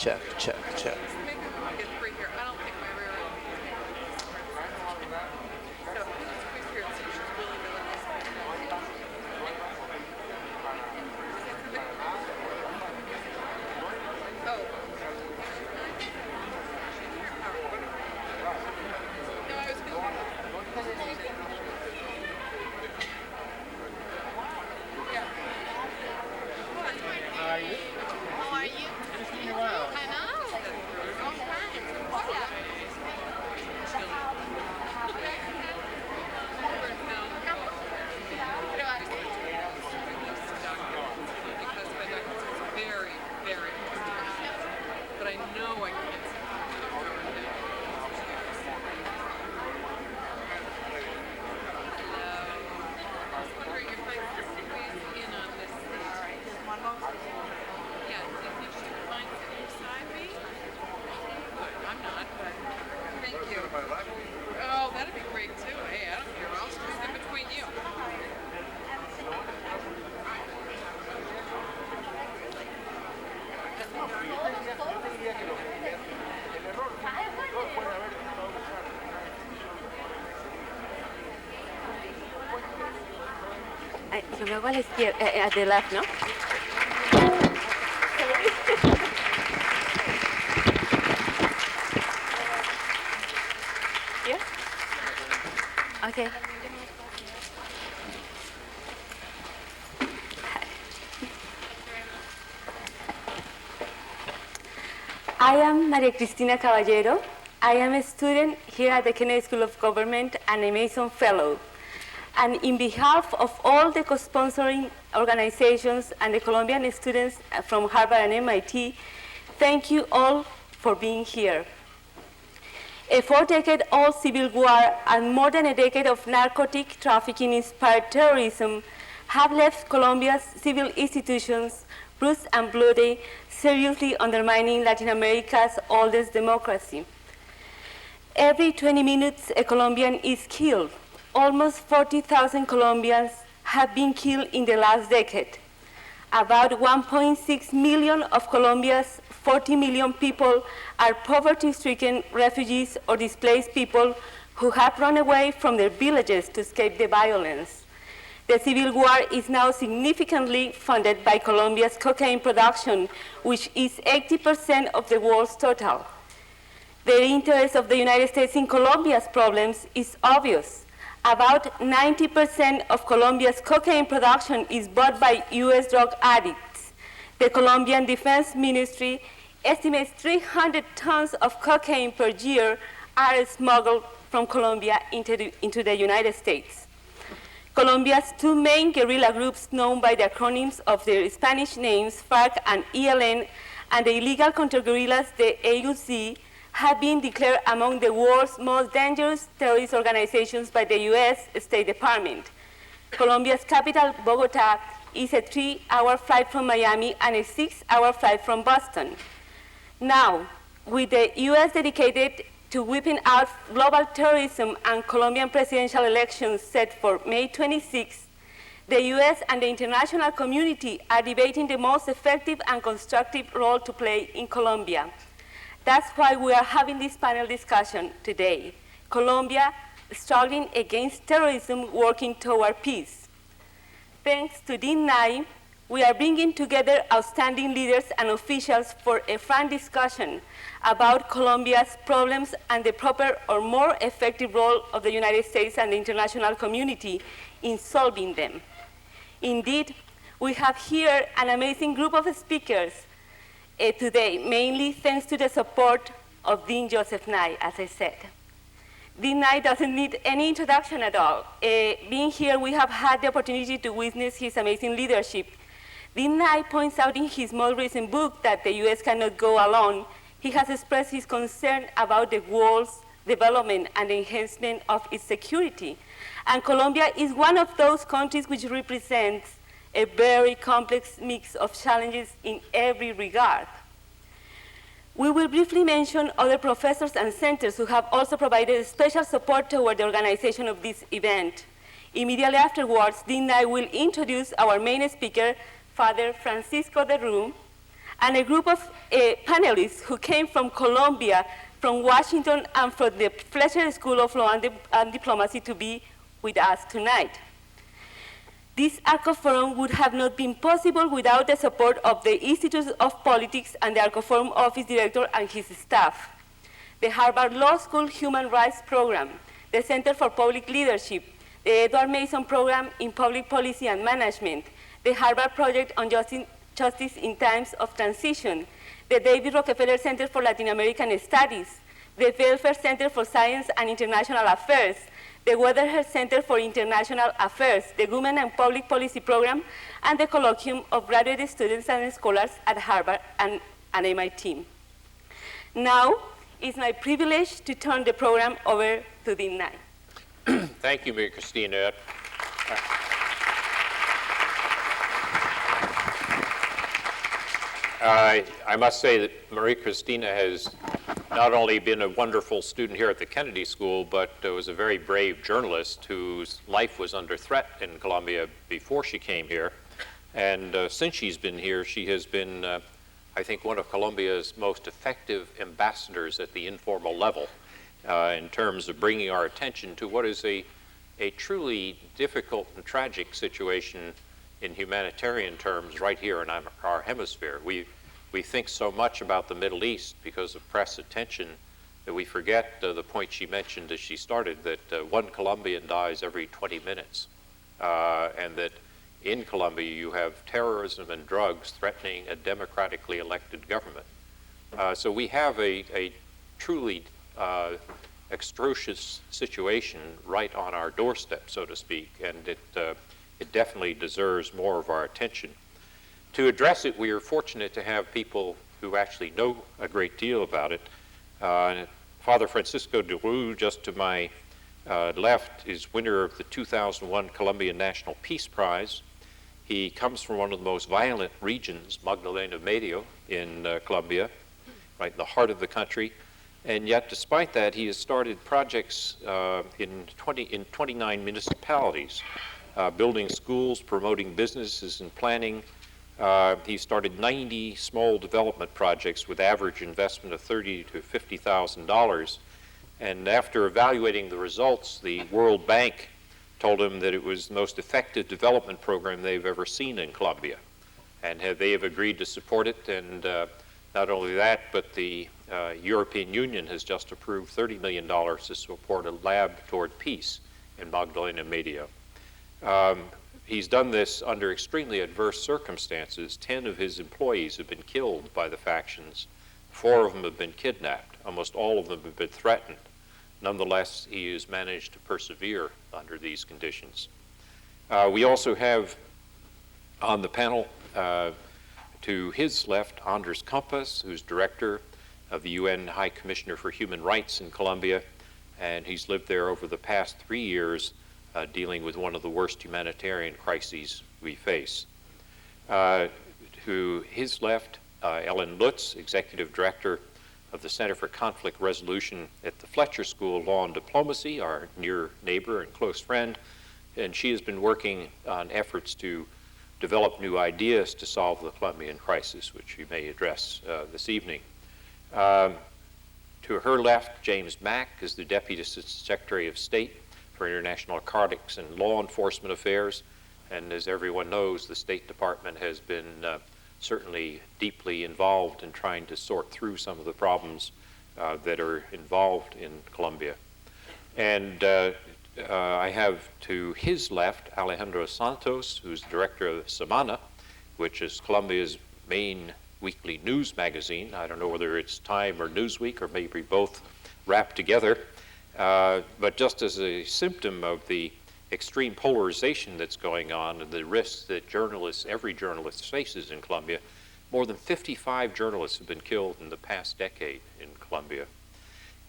check, check, check. Maybe we can get three here. I don't think my rear end. So who's quick here? Since she's really, really Oh. No, I was going Yeah. How are you? How are you? It's been a while. I know. Long time. Yeah. Because my doctor is very, very but I know I can't see. I was wondering if I could squeeze in on this seat. Yeah, do you think she would mind sitting beside me? Good, I'm not, but thank you. Oh, that'd be great too. Hey, I don't care. I'll squeeze in between you. Yo me hago a la izquierda, at the left, ¿no? Here? Okay. I am Maria Cristina Caballero. I am a student here at the Kennedy School of Government and a Mason Fellow. And in behalf of all the co-sponsoring organizations and the Colombian students from Harvard and MIT, thank you all for being here. A 4-decade-old civil war and more than a decade of narcotic trafficking-inspired terrorism have left Colombia's civil institutions bruised and bloody, seriously undermining Latin America's oldest democracy. Every 20 minutes, a Colombian is killed. Almost 40,000 Colombians have been killed in the last decade. About 1.6 million of Colombia's 40 million people are poverty-stricken refugees or displaced people who have run away from their villages to escape the violence. The civil war is now significantly funded by Colombia's cocaine production, which is 80% of the world's total. The interest of the United States in Colombia's problems is obvious. About 90% of Colombia's cocaine production is bought by US drug addicts. The Colombian Defense Ministry estimates 300 tons of cocaine per year are smuggled from Colombia into the United States. Colombia's two main guerrilla groups, known by the acronyms of their Spanish names, FARC and ELN, and the illegal counter-guerrillas, the AUC, have been declared among the world's most dangerous terrorist organizations by the US State Department. Colombia's capital, Bogota, is a 3-hour flight from Miami and a 6-hour flight from Boston. Now, with the US dedicated to whipping out global terrorism and Colombian presidential elections set for May 26, the US and the international community are debating the most effective and constructive role to play in Colombia. That's why we are having this panel discussion today. Colombia struggling against terrorism, working toward peace. Thanks to Dean Nye, we are bringing together outstanding leaders and officials for a frank discussion about Colombia's problems and the proper or more effective role of the United States and the international community in solving them. Indeed, we have here an amazing group of speakers today, mainly thanks to the support of Dean Joseph Nye, as I said. Dean Nye doesn't need any introduction at all. Being here, we have had the opportunity to witness his amazing leadership. Dean Nye points out in his most recent book that the US cannot go alone. He has expressed his concern about the world's development and the enhancement of its security. And Colombia is one of those countries which represents a very complex mix of challenges in every regard. We will briefly mention other professors and centers who have also provided special support toward the organization of this event. Immediately afterwards, Dean Nye will introduce our main speaker, Father Francisco de Rue, and a group of panelists who came from Colombia, from Washington, and from the Fletcher School of Law and Diplomacy to be with us tonight. This ARCO Forum would have not been possible without the support of the Institute of Politics and the ARCO Forum Office Director and his staff, the Harvard Law School Human Rights Program, the Center for Public Leadership, the Edward Mason Program in Public Policy and Management, the Harvard Project on Justice in Times of Transition, the David Rockefeller Center for Latin American Studies, the Welfare Center for Science and International Affairs, the Weatherhead Center for International Affairs, the Women and Public Policy Program, and the Colloquium of Graduate Students and Scholars at Harvard and MIT. Now, it's my privilege to turn the program over to Dean Nye. Thank you, Maria Cristina. I must say that Maria Cristina has not only been a wonderful student here at the Kennedy School, but was a very brave journalist whose life was under threat in Colombia before she came here. And since she's been here, she has been, I think, one of Colombia's most effective ambassadors at the informal level in terms of bringing our attention to what is a truly difficult and tragic situation in humanitarian terms right here in our hemisphere. We think so much about the Middle East because of press attention that we forget the point she mentioned as she started, that one Colombian dies every 20 minutes, and that in Colombia you have terrorism and drugs threatening a democratically elected government. So we have a truly extremist situation right on our doorstep, so to speak, and it definitely deserves more of our attention. To address it, we are fortunate to have people who actually know a great deal about it. Father Francisco de Rue, just to my left, is winner of the 2001 Colombian National Peace Prize. He comes from one of the most violent regions, Magdalena Medio, in Colombia, right in the heart of the country. And yet, despite that, he has started projects in 29 municipalities, building schools, promoting businesses, and planning. He started 90 small development projects with average investment of $30,000 to $50,000. And after evaluating the results, the World Bank told him that it was the most effective development program they've ever seen in Colombia. And they have agreed to support it. And not only that, but the European Union has just approved $30 million to support a lab toward peace in Magdalena Medio. He's done this under extremely adverse circumstances. 10 of his employees have been killed by the factions. 4 of them have been kidnapped. Almost all of them have been threatened. Nonetheless, he has managed to persevere under these conditions. We also have on the panel to his left, Andres Campas, who's director of the UN High Commissioner for Human Rights in Colombia, and he's lived there over the past 3 years dealing with one of the worst humanitarian crises we face. To his left, Ellen Lutz, Executive Director of the Center for Conflict Resolution at the Fletcher School of Law and Diplomacy, our near neighbor and close friend, and she has been working on efforts to develop new ideas to solve the Colombian crisis, which we may address this evening. To her left, James Mack is the Deputy Secretary of State for International Narcotics and Law Enforcement Affairs, and as everyone knows, the State Department has been certainly deeply involved in trying to sort through some of the problems that are involved in Colombia. And I have to his left Alejandro Santos, who's director of Semana, which is Colombia's main weekly news magazine. I don't know whether it's Time or Newsweek or maybe both wrapped together. But just as a symptom of the extreme polarization that's going on and the risks that every journalist faces in Colombia, more than 55 journalists have been killed in the past decade in Colombia.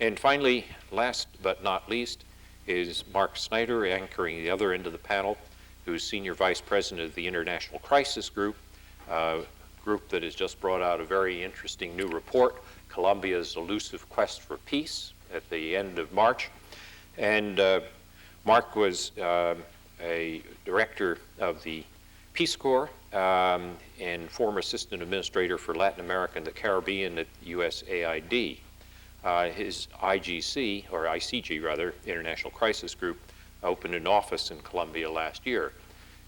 And finally, last but not least, is Mark Snyder, anchoring the other end of the panel, who's Senior Vice President of the International Crisis Group, a group that has just brought out a very interesting new report, Colombia's Elusive Quest for Peace, at the end of March. And Mark was a director of the Peace Corps and former assistant administrator for Latin America and the Caribbean at USAID. His IGC, or ICG rather, International Crisis Group, opened an office in Colombia last year.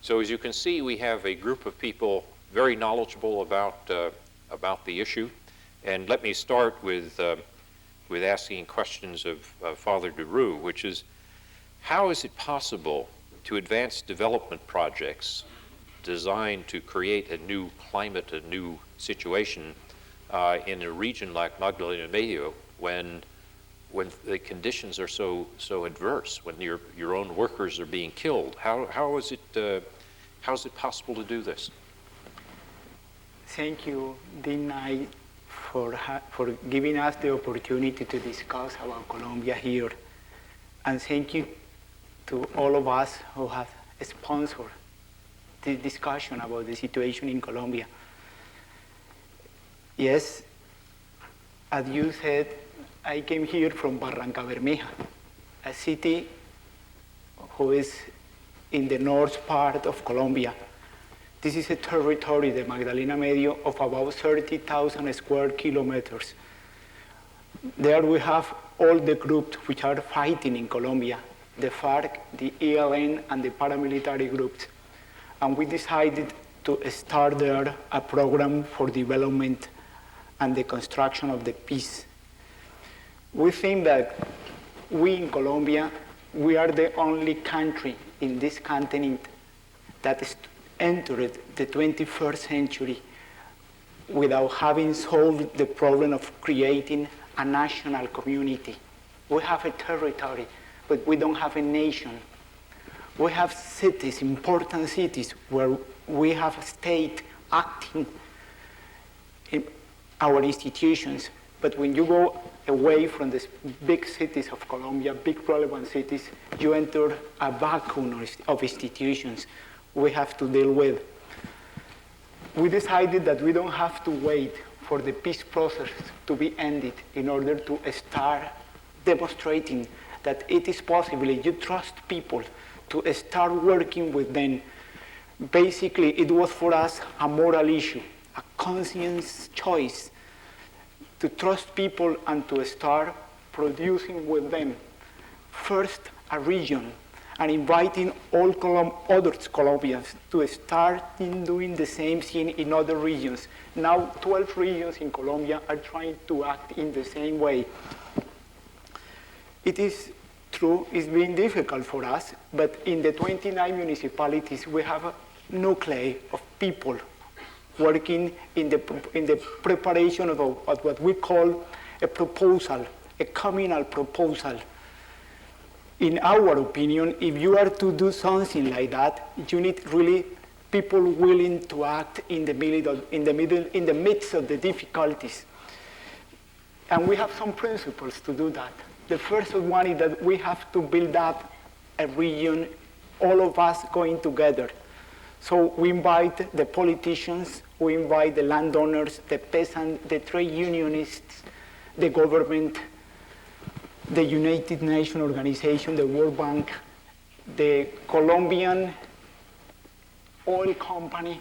So as you can see, we have a group of people very knowledgeable about the issue. And let me start with asking questions of Father Deroux, which is, how is it possible to advance development projects designed to create a new climate, a new situation in a region like Magdalena Medio when the conditions are so adverse, when your own workers are being killed? How is it possible to do this? Thank you, Dean Knight, for giving us the opportunity to discuss about Colombia here. And thank you to all of us who have sponsored the discussion about the situation in Colombia. Yes, as you said, I came here from Barranca Bermeja, a city who is in the north part of Colombia. This is a territory, the Magdalena Medio, of about 30,000 square kilometers. There we have all the groups which are fighting in Colombia, the FARC, the ELN, and the paramilitary groups. And we decided to start there a program for development and the construction of the peace. We think that we in Colombia, we are the only country in this continent that entered the 21st century without having solved the problem of creating a national community. We have a territory, but we don't have a nation. We have cities, important cities, where we have a state acting in our institutions. But when you go away from the big cities of Colombia, big relevant cities, you enter a vacuum of institutions we have to deal with. We decided that we don't have to wait for the peace process to be ended in order to start demonstrating that it is possible. You trust people to start working with them. Basically, it was for us a moral issue, a conscience choice to trust people and to start producing with them. First, a region, and inviting all other Colombians to start doing the same thing in other regions. Now, 12 regions in Colombia are trying to act in the same way. It is true, it's been difficult for us, but in the 29 municipalities, we have a nuclei of people working in the preparation of what we call a proposal, a communal proposal. In our opinion, if you are to do something like that, you need really people willing to act in the midst of the difficulties. And we have some principles to do that. The first one is that we have to build up a region, all of us going together. So we invite the politicians, we invite the landowners, the peasants, the trade unionists, the government, the United Nations organization, the World Bank, the Colombian oil company,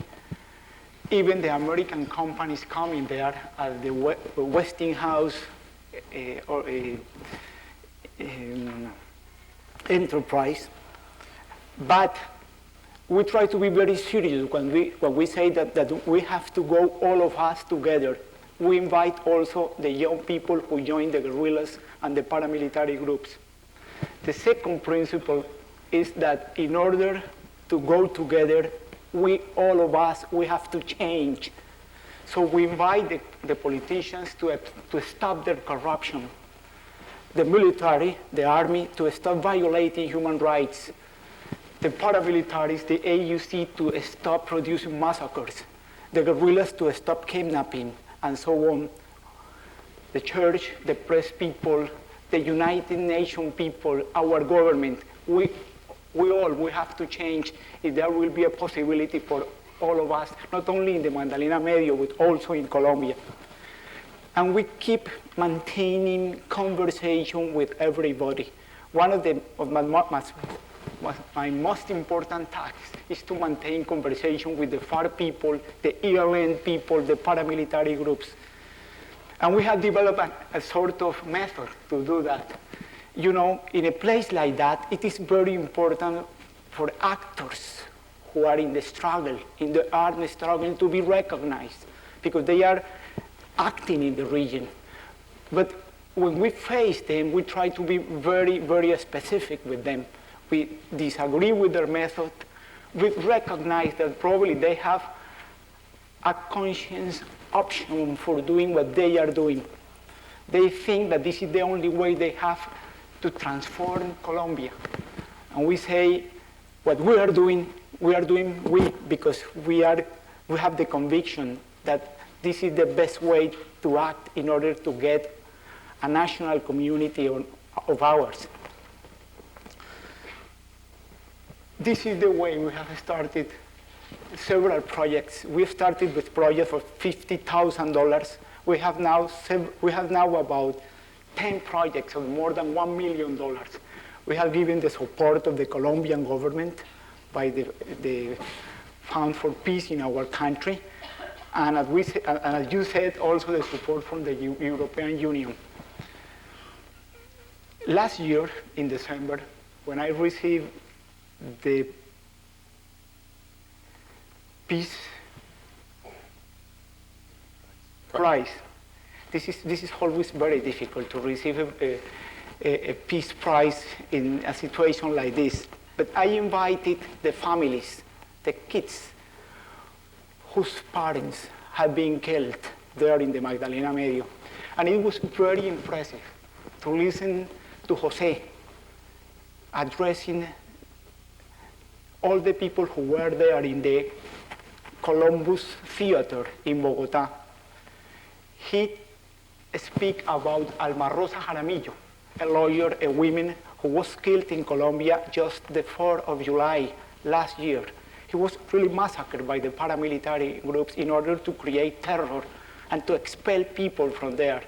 even the American companies coming there, the Westinghouse enterprise. But we try to be very serious when we say that we have to go all of us together. We invite also the young people who join the guerrillas and the paramilitary groups. The second principle is that in order to go together, all of us, we have to change. So we invite the politicians to stop their corruption, the military, the army, to stop violating human rights, the paramilitaries, the AUC, to stop producing massacres, the guerrillas to stop kidnapping, and so on. The church, the press people, the United Nations people, our government, we have to change if there will be a possibility for all of us, not only in the Magdalena Medio, but also in Colombia. And we keep maintaining conversation with everybody. One of my my most important task is to maintain conversation with the FARC people, the ELN people, the paramilitary groups. And we have developed a sort of method to do that. You know, in a place like that, it is very important for actors who are in the struggle, in the armed struggle, to be recognized, because they are acting in the region. But when we face them, we try to be very, very specific with them. We disagree with their method. We recognize that probably they have a conscious option for doing what they are doing. They think that this is the only way they have to transform Colombia. And we say, what we are doing because we have the conviction that this is the best way to act in order to get a national community of ours. This is the way we have started several projects. We started with projects for $50,000. We have now about 10 projects of more than $1 million. We have given the support of the Colombian government by the Fund for Peace in our country. And as you said, also the support from the European Union. Last year, in December, when I received the Peace Prize, this is always very difficult to receive a Peace Prize in a situation like this. But I invited the families, the kids, whose parents had been killed there in the Magdalena Medio. And it was very impressive to listen to Jose addressing all the people who were there in the Columbus Theater in Bogota. He speak about Alma Rosa Jaramillo, a lawyer, a woman who was killed in Colombia just the 4th of July last year. He was really massacred by the paramilitary groups in order to create terror and to expel people from there.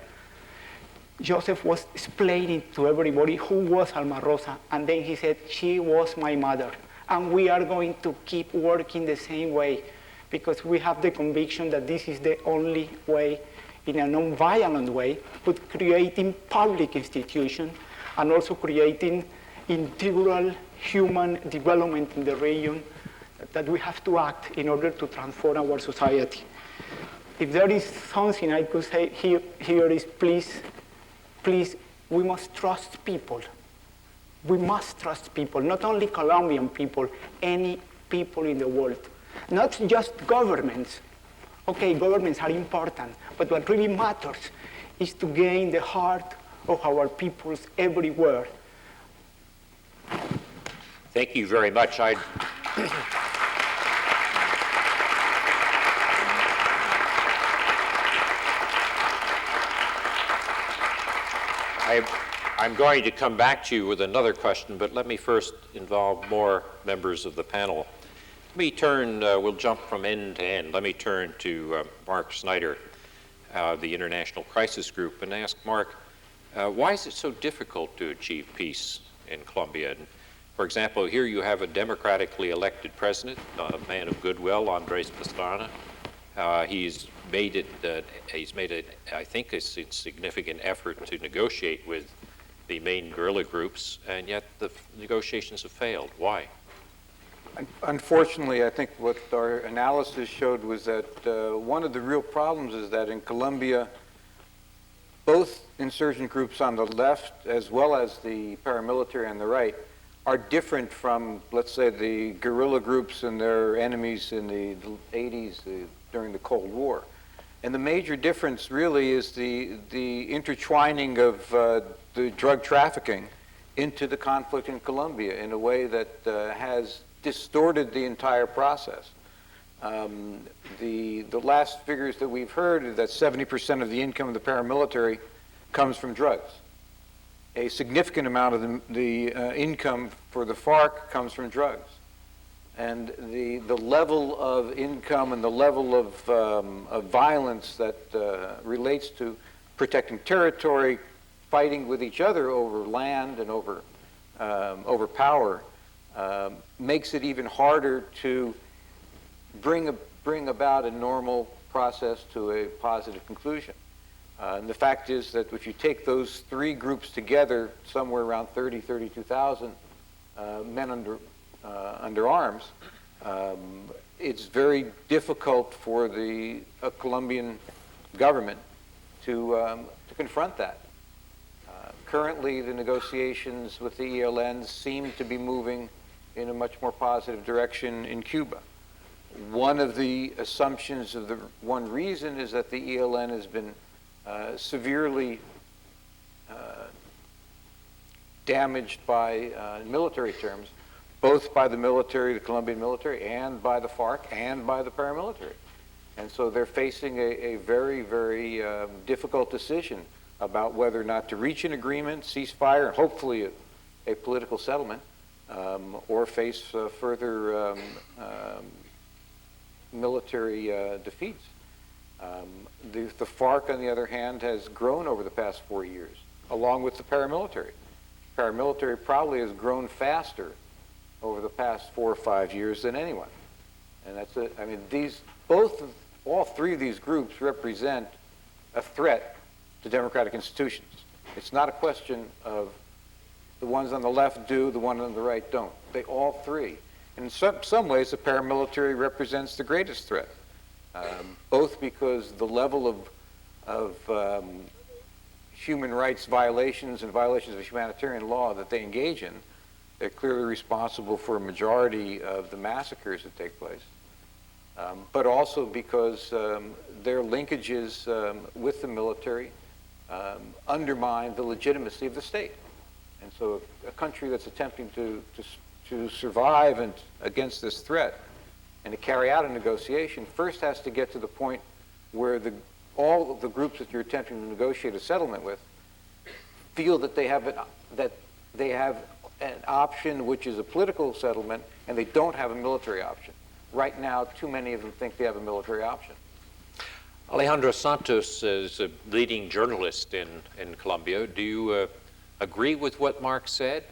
Joseph was explaining to everybody who was Alma Rosa, and then he said, she was my mother, and we are going to keep working the same way, because we have the conviction that this is the only way, in a non-violent way, but creating public institutions and also creating integral human development in the region, that we have to act in order to transform our society. If there is something I could say here is please, we must trust people. We must trust people, not only Colombian people, any people in the world. Not just governments. Okay, governments are important, but what really matters is to gain the heart of our peoples everywhere. Thank you very much. I'm going to come back to you with another question, but let me first involve more members of the panel. Let me turn, we'll jump from end to end. Let me turn to Mark Snyder, the International Crisis Group, and ask Mark, why is it so difficult to achieve peace in Colombia? And for example, here you have a democratically elected president, a man of goodwill, Andrés Pastrana. He's made I think, a significant effort to negotiate with the main guerrilla groups, and yet the negotiations have failed. Why? Unfortunately, I think what our analysis showed was that one of the real problems is that in Colombia, both insurgent groups on the left as well as the paramilitary on the right are different from, let's say, the guerrilla groups and their enemies in the 80s during the Cold War. And the major difference really is the intertwining of the drug trafficking into the conflict in Colombia in a way that has distorted the entire process. The last figures that we've heard is that 70% of the income of the paramilitary comes from drugs. A significant amount of the income for the FARC comes from drugs. And the level of income and the level of violence that relates to protecting territory, fighting with each other over land and over power makes it even harder to bring about a normal process to a positive conclusion. And the fact is that if you take those three groups together, somewhere around 32,000 men under arms, it's very difficult for the Colombian government to confront that. Currently, the negotiations with the ELN seem to be moving in a much more positive direction in Cuba. One of the assumptions of the one reason is that the ELN has been severely damaged by, in military terms, both by the military, the Colombian military, and by the FARC, and by the paramilitary. And so they're facing a very, very difficult decision about whether or not to reach an agreement, ceasefire, and hopefully a political settlement, or face further military defeats. The FARC, on the other hand, has grown over the past 4 years, along with the paramilitary. Paramilitary probably has grown faster over the past 4 or 5 years than anyone. And that's I mean, all three of these groups represent a threat to democratic institutions. It's not a question of the ones on the left do, the ones on the right don't. They all three. And in some ways, the paramilitary represents the greatest threat, both because the level of human rights violations and violations of humanitarian law that they engage in, they're clearly responsible for a majority of the massacres that take place. But also because their linkages with the military undermine the legitimacy of the state. And so a country that's attempting to survive against this threat and to carry out a negotiation first has to get to the point where all of the groups that you're attempting to negotiate a settlement with feel that they have an option which is a political settlement, and they don't have a military option. Right now, too many of them think they have a military option. Alejandro Santos is a leading journalist in Colombia. Do you agree with what Mark said?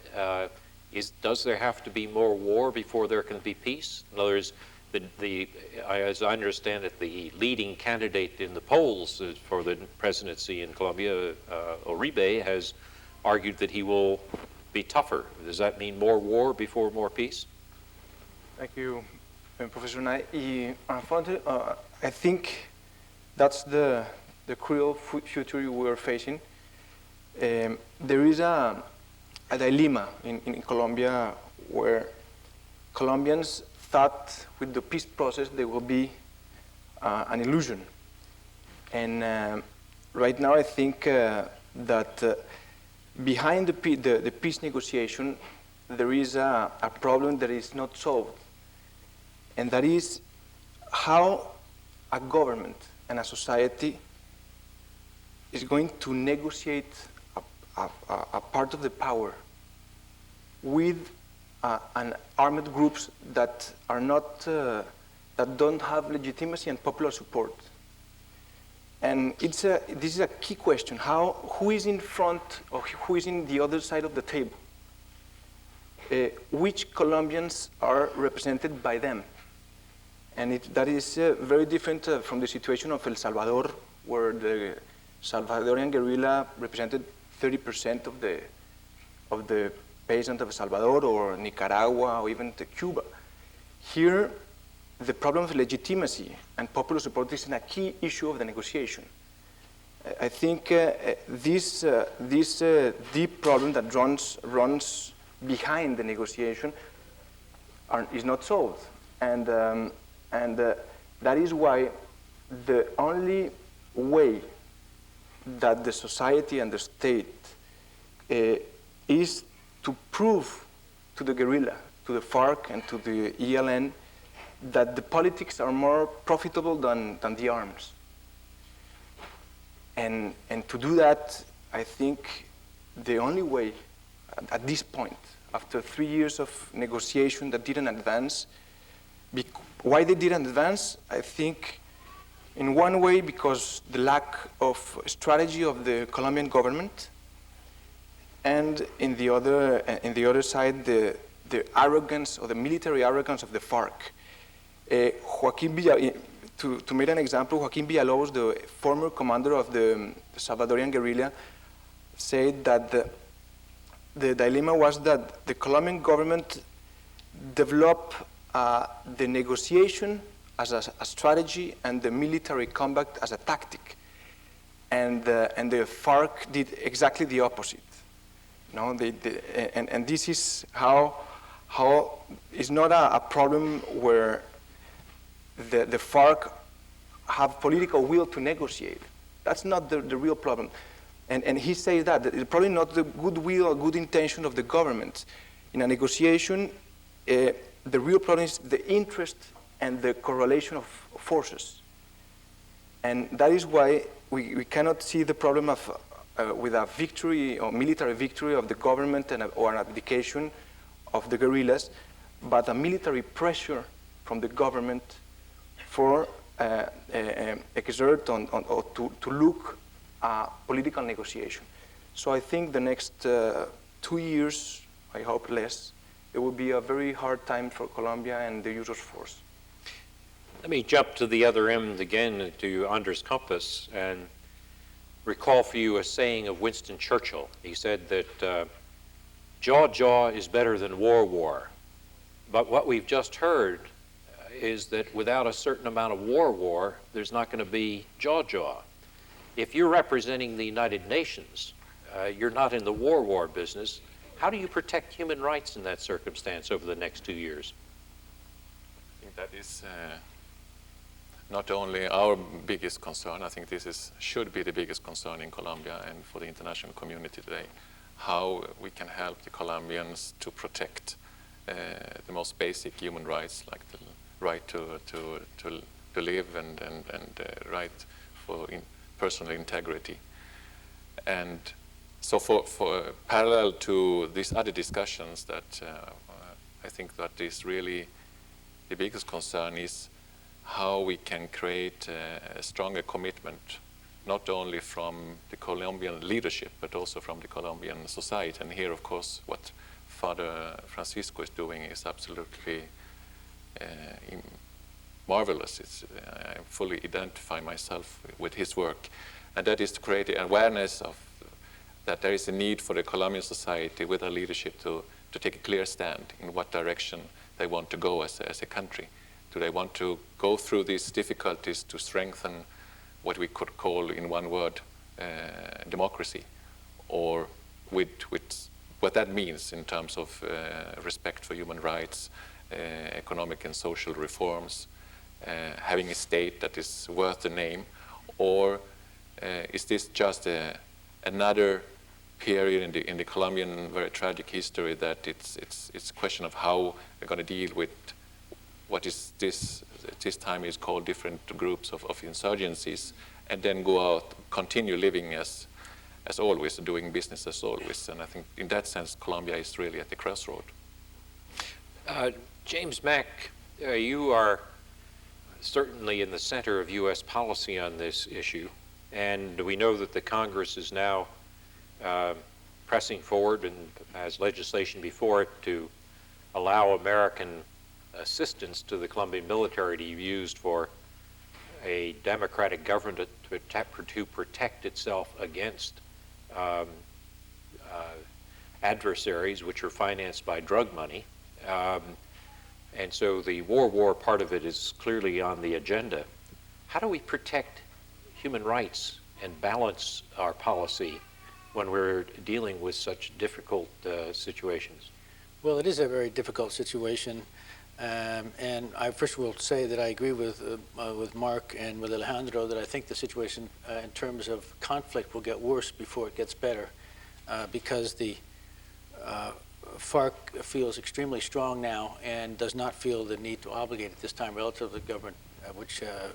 Does there have to be more war before there can be peace? In other words, as I understand it, the leading candidate in the polls for the presidency in Colombia, Uribe, has argued that he will be tougher. Does that mean more war before more peace? Thank you, Professor Nye. I think that's the cruel future we are facing. There is a dilemma in Colombia where Colombians thought with the peace process there will be an illusion. And right now I think that behind the peace negotiation there is a problem that is not solved. And that is how a government and a society is going to negotiate a part of the power with an armed groups that are not that don't have legitimacy and popular support. And this is a key question: who is in front or who is in the other side of the table? Which Colombians are represented by them? And that is very different from the situation of El Salvador, where the Salvadorian guerrilla represented 30% of the peasants of El Salvador, or Nicaragua, or even Cuba. Here, the problem of legitimacy and popular support is a key issue of the negotiation. I think this deep problem that runs behind the negotiation is not solved, and that is why the only way that the society and the state is to prove to the guerrilla, to the FARC and to the ELN, that the politics are more profitable than the arms. And to do that, I think the only way at this point, after 3 years of negotiation that didn't advance, why they didn't advance? I think in one way because the lack of strategy of the Colombian government, and in the other side, the the arrogance or the military arrogance of the FARC. To make an example, Joaquin Villalobos, the former commander of the Salvadorian guerrilla, said that the dilemma was that the Colombian government developed the negotiation as a strategy and the military combat as a tactic. And the FARC did exactly the opposite. No, and this is how it's not a problem where the FARC have political will to negotiate. That's not the real problem. And he says that it's probably not the goodwill or good intention of the government. In a negotiation, the real problem is the interest and the correlation of forces. And that is why we cannot see the problem of with a victory or military victory of the government or an abdication of the guerrillas, but a military pressure from the government for exert on or to look at political negotiation. So I think the next 2 years, I hope less, it will be a very hard time for Colombia and the use of force. Let me jump to the other end again, to Anders Compass, and recall for you a saying of Winston Churchill. He said that jaw is better than war. But what we've just heard is that without a certain amount of war, there's not going to be jaw. If you're representing the United Nations, you're not in the war business. How do you protect human rights in that circumstance over the next 2 years? I think that is not only our biggest concern. I think this should be the biggest concern in Colombia and for the international community today. How we can help the Colombians to protect the most basic human rights, like the right to live and right for personal integrity. And so for parallel to these other discussions, that I think that is really the biggest concern is how we can create a stronger commitment, not only from the Colombian leadership, but also from the Colombian society. And here, of course, what Father Francisco is doing is absolutely marvelous. I fully identify myself with his work. And that is to create an awareness of that there is a need for the Colombian society with our leadership to take a clear stand in what direction they want to go as a country. Do they want to go through these difficulties to strengthen what we could call, in one word, democracy, or with what that means in terms of respect for human rights, economic and social reforms, having a state that is worth the name, or is this just another period in the Colombian very tragic history that it's a question of how we're going to deal with what is this time is called different groups of insurgencies, and then go out, continue living as always, doing business as always. And I think in that sense, Colombia is really at the crossroad. James Mack, you are certainly in the center of U.S. policy on this issue, and we know that the Congress is now pressing forward and has legislation before it to allow American assistance to the Colombian military to be used for a democratic government to protect itself against adversaries which are financed by drug money. And so the war part of it is clearly on the agenda. How do we protect human rights and balance our policy when we're dealing with such difficult situations? Well, it is a very difficult situation. And I first will say that I agree with Mark and with Alejandro that I think the situation in terms of conflict will get worse before it gets better, because the FARC feels extremely strong now and does not feel the need to obligate at this time relative to the government,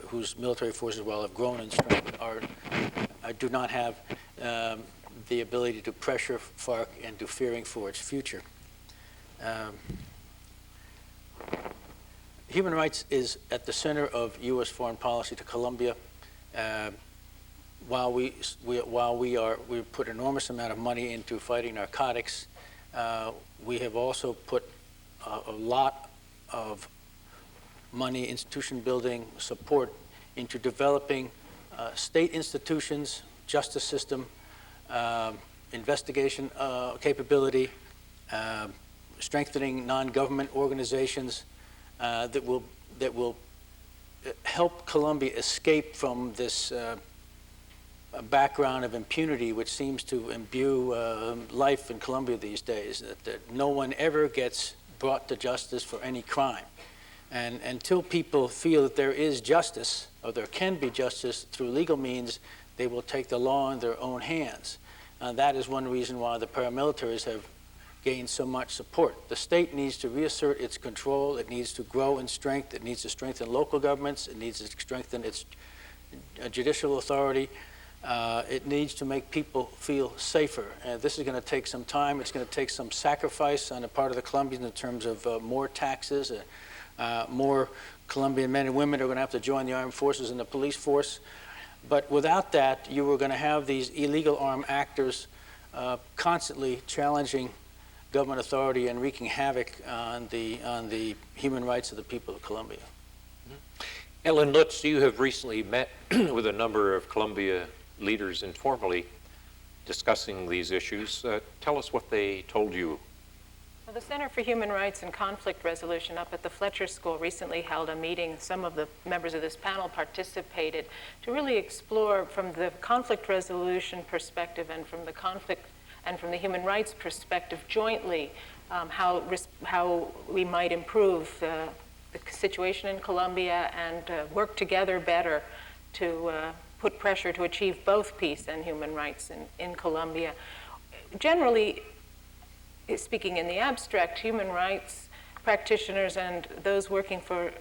whose military forces, while have grown in strength, do not have the ability to pressure FARC into fearing for its future. Human rights is at the center of U.S. foreign policy to Colombia. While we put enormous amount of money into fighting narcotics, we have also put a lot of money, institution building, support into developing state institutions, justice system, investigation capability, strengthening non-government organizations that will help Colombia escape from this background of impunity which seems to imbue life in Colombia these days, that no one ever gets brought to justice for any crime. And until people feel that there is justice, or there can be justice through legal means, they will take the law in their own hands. That is one reason why the paramilitaries have gained so much support. The state needs to reassert its control. It needs to grow in strength. It needs to strengthen local governments. It needs to strengthen its judicial authority. It needs to make people feel safer. And this is going to take some time. It's going to take some sacrifice on the part of the Colombians in terms of more taxes. More Colombian men and women are going to have to join the armed forces and the police force. But without that, you were going to have these illegal armed actors constantly challenging government authority and wreaking havoc on the human rights of the people of Colombia. Ellen Lutz, you have recently met with a number of Colombia leaders informally discussing these issues. Tell us what they told you. Well, the Center for Human Rights and Conflict Resolution up at the Fletcher School recently held a meeting. Some of the members of this panel participated to really explore from the conflict resolution perspective and from the conflict and from the human rights perspective jointly how we might improve the situation in Colombia and work together better to put pressure to achieve both peace and human rights in Colombia. Generally, speaking in the abstract, human rights practitioners and those working to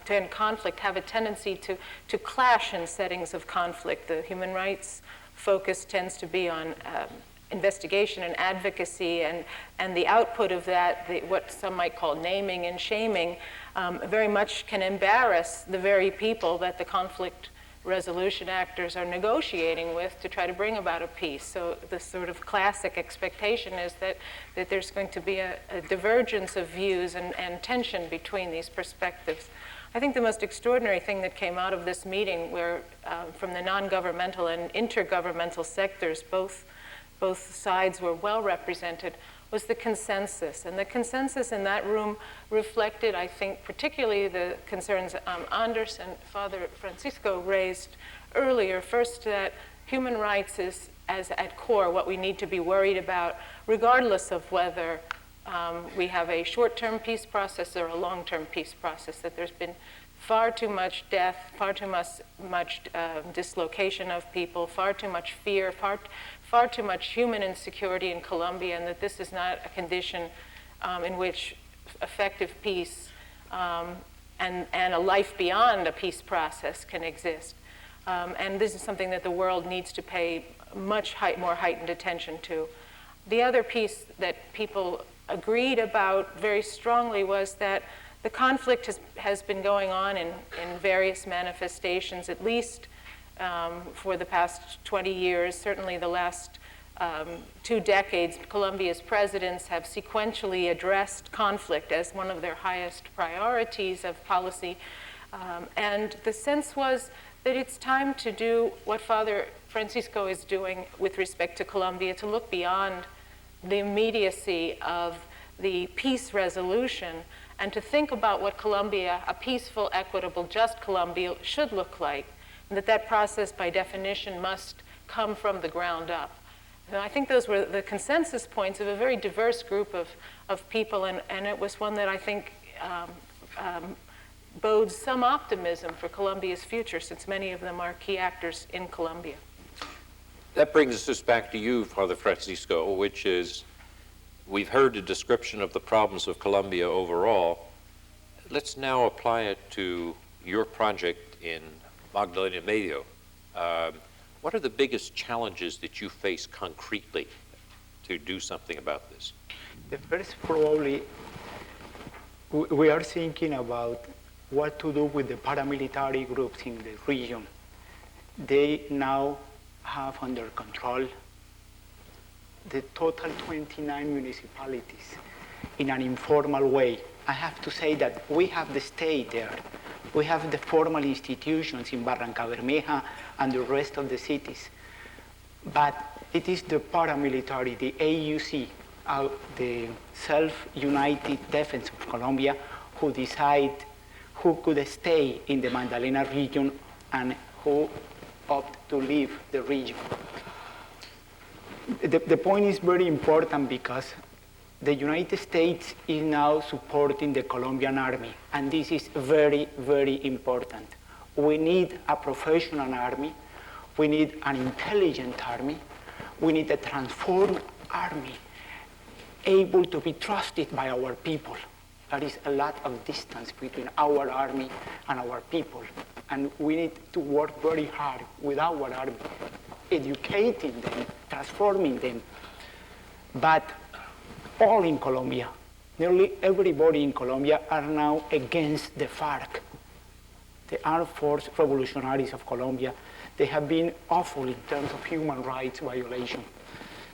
end conflict have a tendency to clash in settings of conflict. The human rights focus tends to be on investigation and advocacy, and the output of that, what some might call naming and shaming, very much can embarrass the very people that the conflict resolution actors are negotiating with to try to bring about a peace. So the sort of classic expectation is that there's going to be a divergence of views and tension between these perspectives. I think the most extraordinary thing that came out of this meeting, where from the non-governmental and intergovernmental sectors, both sides were well represented, was the consensus. And the consensus in that room reflected, I think, particularly the concerns Anders and Father Francisco raised earlier. First, that human rights is at core what we need to be worried about, regardless of whether we have a short-term peace process or a long-term peace process, that there's been far too much death, far too much dislocation of people, far too much fear, far too much human insecurity in Colombia, and that this is not a condition in which effective peace and a life beyond a peace process can exist. And this is something that the world needs to pay much more heightened attention to. The other piece that people agreed about very strongly was that the conflict has been going on in various manifestations, at least for the past 20 years, certainly the last 2 decades. Colombia's presidents have sequentially addressed conflict as one of their highest priorities of policy. And the sense was that it's time to do what Father Francisco is doing with respect to Colombia, to look beyond the immediacy of the peace resolution and to think about what Colombia, a peaceful, equitable, just Colombia, should look like. And that process, by definition, must come from the ground up. And I think those were the consensus points of a very diverse group of people, and it was one that I think bodes some optimism for Colombia's future, since many of them are key actors in Colombia. That brings us back to you, Father Francisco, which is, we've heard a description of the problems of Colombia overall. Let's now apply it to your project in Magdalena Medio. What are the biggest challenges that you face concretely to do something about this? The first, probably, we are thinking about what to do with the paramilitary groups in the region. They now have under control the total 29 municipalities. in an informal way. I have to say that we have the state there. We have the formal institutions in Barrancabermeja and the rest of the cities. But it is the paramilitary, the AUC, the Self-United Defense of Colombia, who decide who could stay in the Magdalena region and who opt to leave the region. The point is very important because the United States is now supporting the Colombian army, and this is very, very important. We need a professional army. We need an intelligent army. We need a transformed army, able to be trusted by our people. There is a lot of distance between our army and our people, and we need to work very hard with our army, educating them, transforming them. But all in Colombia, nearly everybody in Colombia are now against the FARC, the Armed Forces Revolutionaries of Colombia. They have been awful in terms of human rights violation.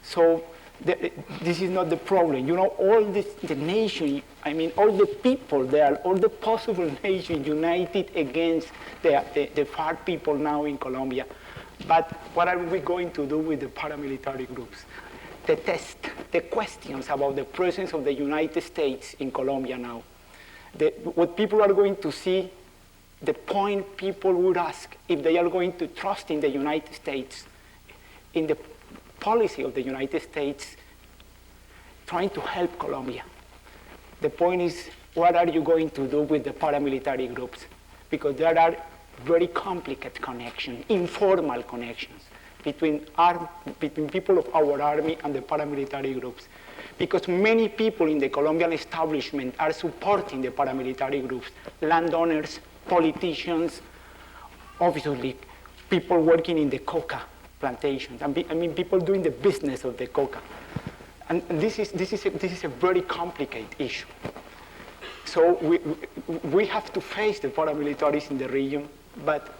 So this is not the problem. You know, all the nation, I mean, all the people there, all the possible nations united against the FARC people now in Colombia. But what are we going to do with the paramilitary groups? The test, the questions about the presence of the United States in Colombia now. What people are going to see, the point people would ask if they are going to trust in the United States, in the policy of the United States trying to help Colombia. The point is, what are you going to do with the paramilitary groups? Because there are very complicated connections, informal connections between people of our army and the paramilitary groups. Because many people in the Colombian establishment are supporting the paramilitary groups, landowners, politicians, obviously people working in the coca plantations. I mean, people doing the business of the coca. And this is a very complicated issue. So we have to face the paramilitaries in the region, but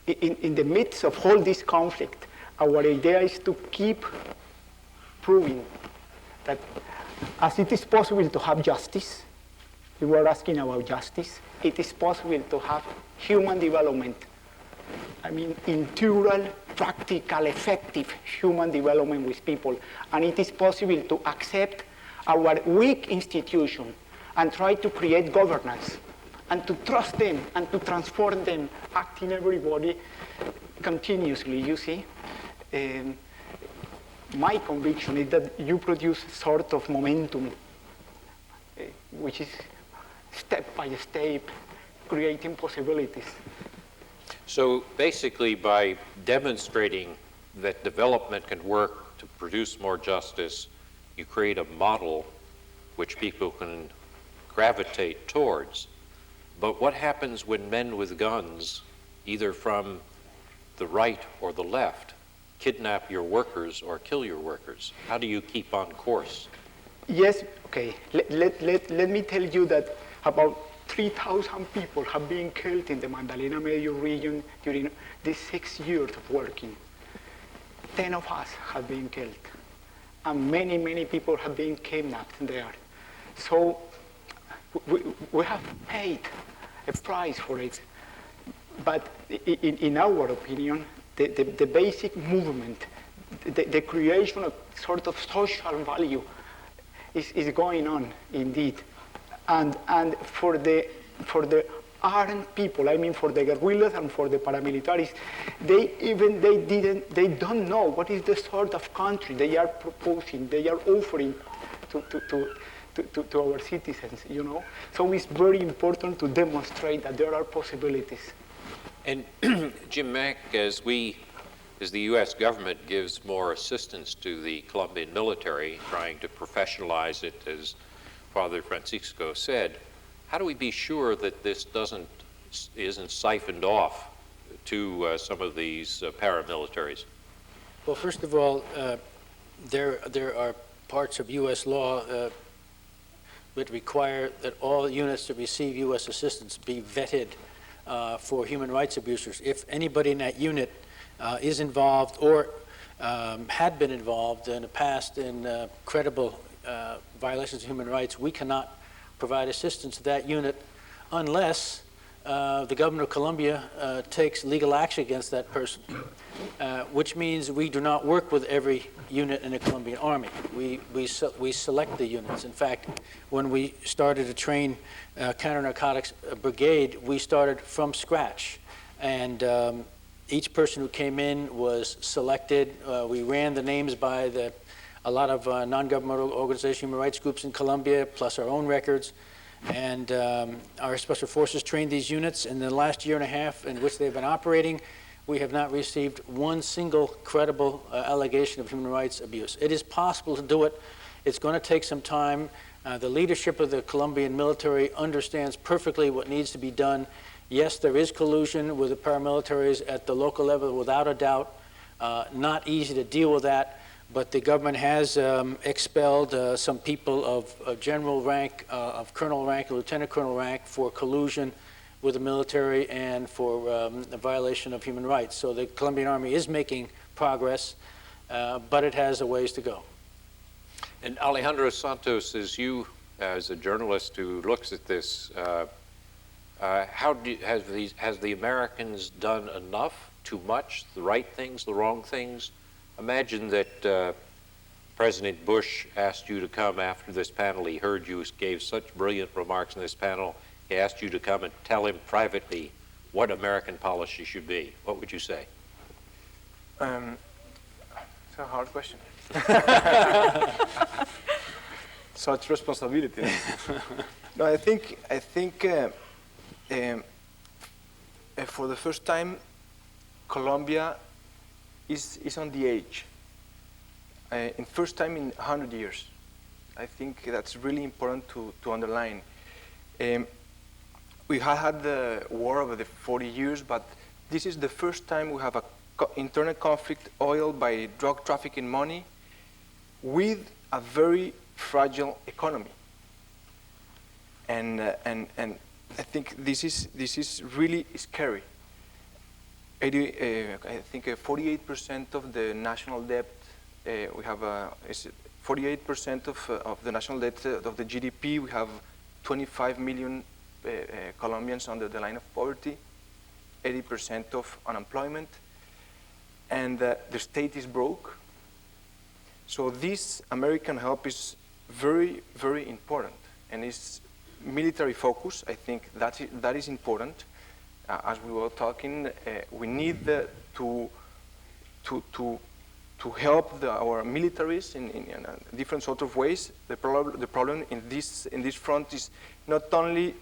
in the midst of all this conflict, our idea is to keep proving that as it is possible to have justice, we were asking about justice, it is possible to have human development. I mean, integral, practical, effective human development with people. And it is possible to accept our weak institution and try to create governance and to trust them and to transform them, acting everybody continuously, you see. My conviction is that you produce a sort of momentum, which is step by step, creating possibilities. So basically, by demonstrating that development can work to produce more justice, you create a model which people can gravitate towards. But what happens when men with guns, either from the right or the left, kidnap your workers or kill your workers? How do you keep on course? Yes, okay. Let me tell you that about 3,000 people have been killed in the Magdalena Medio region during these 6 years of working. 10 of us have been killed. And many, many people have been kidnapped there. So we have paid a price for it. But in our opinion, the basic movement, the creation of sort of social value is going on indeed. And for the armed people, I mean for the guerrillas and for the paramilitaries, they don't know what is the sort of country they are proposing, they are offering to our citizens, you know. So it's very important to demonstrate that there are possibilities. And Jim Mack, as the U.S. government gives more assistance to the Colombian military, trying to professionalize it, as Father Francisco said, how do we be sure that this isn't siphoned off to some of these paramilitaries? Well, first of all, there are parts of U.S. law that require that all units that receive U.S. assistance be vetted for human rights abusers. If anybody in that unit is involved or had been involved in the past in credible violations of human rights, we cannot provide assistance to that unit unless the government of Colombia takes legal action against that person, which means we do not work with every unit in the Colombian army. We select the units. In fact, when we started to train counter-narcotics brigade, we started from scratch. And each person who came in was selected. We ran the names by a lot of non-governmental organization human rights groups in Colombia, plus our own records. And our special forces trained these units. In the last year and a half in which they've been operating, we have not received one single credible allegation of human rights abuse. It is possible to do it. It's going to take some time. The leadership of the Colombian military understands perfectly what needs to be done. Yes, there is collusion with the paramilitaries at the local level, without a doubt. Not easy to deal with that. But the government has expelled some people of general rank, of colonel rank, lieutenant colonel rank, for collusion with the military and for the violation of human rights. So the Colombian army is making progress, but it has a ways to go. And Alejandro Santos, as a journalist who looks at this, has the Americans done enough, too much, the right things, the wrong things? Imagine that President Bush asked you to come after this panel. He heard you gave such brilliant remarks in this panel. He asked you to come and tell him privately what American policy should be. What would you say? It's a hard question. Such responsibility. No, I think for the first time, Colombia is on the edge. In first time in 100 years. I think that's really important to underline. We have had the war over the 40 years, but this is the first time we have a internal conflict oiled by drug trafficking money with a very fragile economy. And I think this is really scary. I think 48% of the national debt, we have 48% of the national debt of the GDP. We have 25 million Colombians under the line of poverty, 80% of unemployment, and the state is broke. So this American help is very, very important, and it's military focus. I think that is important. As we were talking, we need to help our militaries in different sort of ways. The problem in this front is not only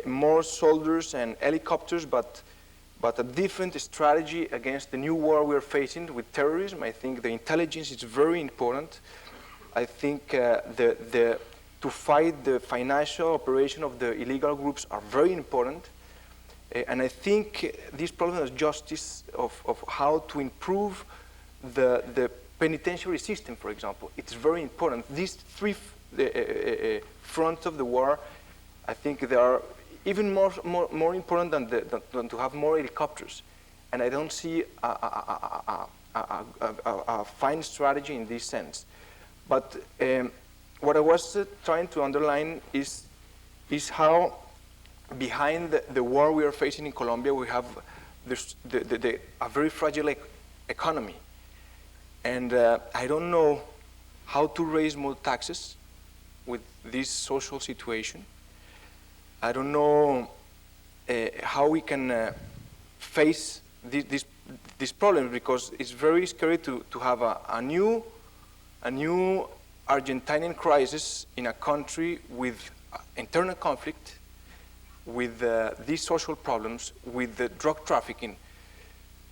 more soldiers and helicopters, but a different strategy against the new war we are facing with terrorism. I think the intelligence is very important. I think to fight the financial operation of the illegal groups are very important. And I think this problem of justice, of how to improve the penitentiary system, for example, it's very important. These three fronts of the war, I think they are even more important than to have more helicopters. And I don't see a fine strategy in this sense. But what I was trying to underline is how behind the war we are facing in Colombia, we have a very fragile economy. And I don't know how to raise more taxes with this social situation. I don't know how we can face this problem, because it's very scary to have a new Argentinian crisis in a country with internal conflict, with these social problems, with the drug trafficking.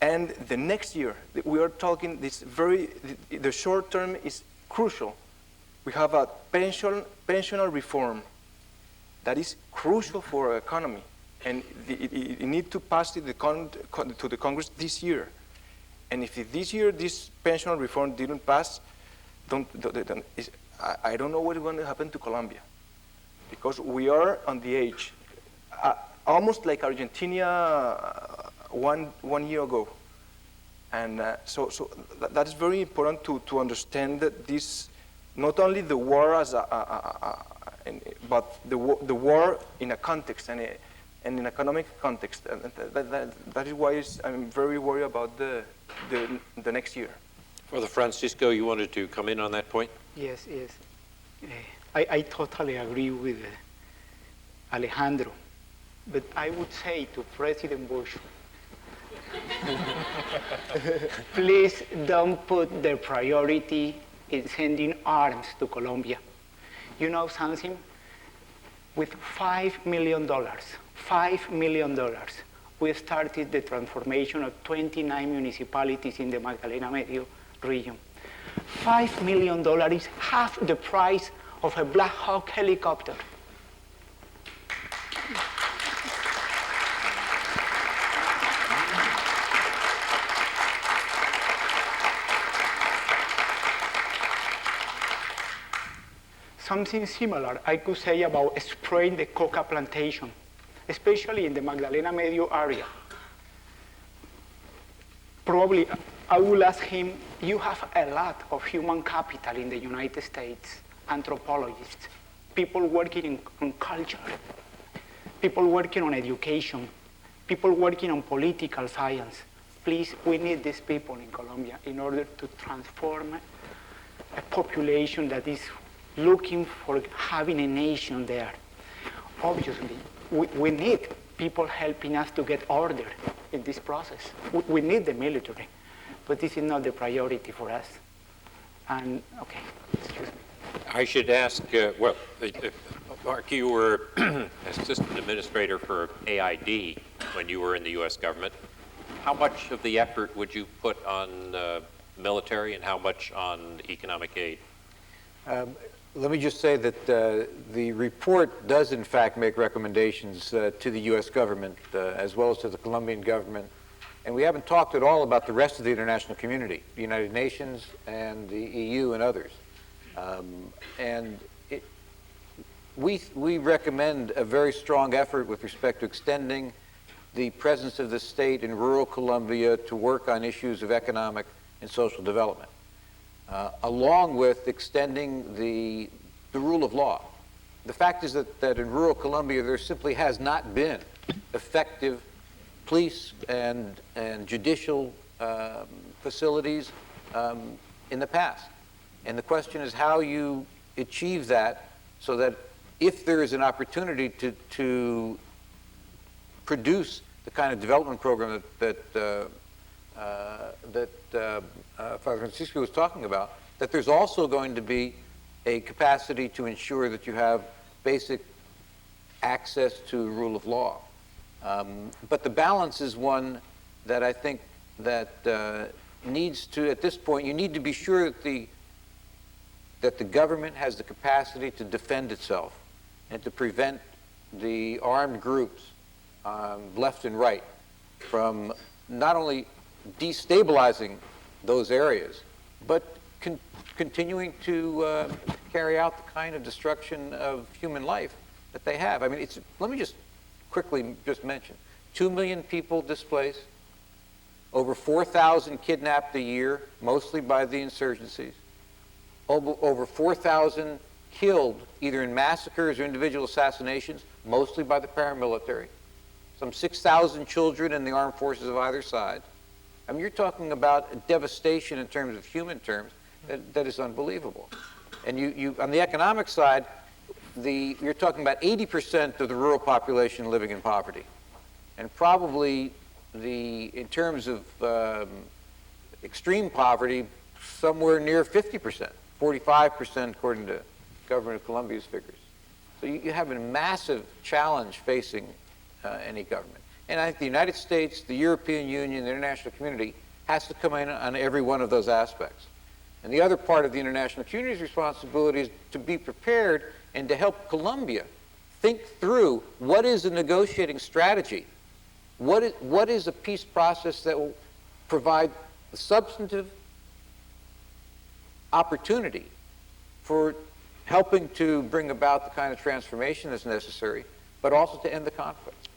And the next year, we are talking the short term is crucial. We have a pensional reform that is crucial for our economy. And it needs to pass to the Congress this year. And if this year this pensional reform didn't pass, I don't know what's going to happen to Colombia. Because we are on the edge. Almost like Argentina 1 year ago. And so that is very important to understand that this, not only the war as but the war in a context and in economic context. And that is why I'm very worried about the next year. Father Francisco, you wanted to come in on that point? Yes. I totally agree with Alejandro, but I would say to President Bush, please don't put the priority in sending arms to Colombia. You know something? With $5 million, we started the transformation of 29 municipalities in the Magdalena Medio region. $5 million is half the price of a Black Hawk helicopter. Something similar I could say about spraying the coca plantation, especially in the Magdalena Medio area. Probably I will ask him, you have a lot of human capital in the United States, anthropologists, people working on culture, people working on education, people working on political science. Please, we need these people in Colombia in order to transform a population that is looking for having a nation there. Obviously, we need people helping us to get order in this process. We need the military, but this is not the priority for us. And, okay, excuse me. I should ask, Mark, you were assistant administrator for AID when you were in the U.S. government. How much of the effort would you put on military and how much on economic aid? Let me just say that the report does, in fact, make recommendations to the U.S. government as well as to the Colombian government. And we haven't talked at all about the rest of the international community, the United Nations and the EU and others. We recommend a very strong effort with respect to extending the presence of the state in rural Colombia to work on issues of economic and social development. Along with extending the rule of law. The fact is that in rural Colombia, there simply has not been effective police and judicial facilities in the past. And the question is how you achieve that so that if there is an opportunity to produce the kind of development program that Father Francisco was talking about, that there's also going to be a capacity to ensure that you have basic access to rule of law. But the balance is one that I think that needs to, at this point, you need to be sure that the government has the capacity to defend itself and to prevent the armed groups, left and right, from not only destabilizing those areas, but continuing to carry out the kind of destruction of human life that they have. I mean, let me just quickly mention, 2 million people displaced, over 4,000 kidnapped a year, mostly by the insurgencies, over 4,000 killed either in massacres or individual assassinations, mostly by the paramilitary, some 6,000 children in the armed forces of either side. I mean, you're talking about a devastation in terms of human terms that is unbelievable. And you on the economic side, you're talking about 80% of the rural population living in poverty. And probably in terms of extreme poverty, somewhere near 50%, 45% according to Government of Colombia's figures. So you have a massive challenge facing any government. And I think the United States, the European Union, the international community has to come in on every one of those aspects. And the other part of the international community's responsibility is to be prepared and to help Colombia think through what is a negotiating strategy, what is a peace process that will provide a substantive opportunity for helping to bring about the kind of transformation that's necessary, but also to end the conflict.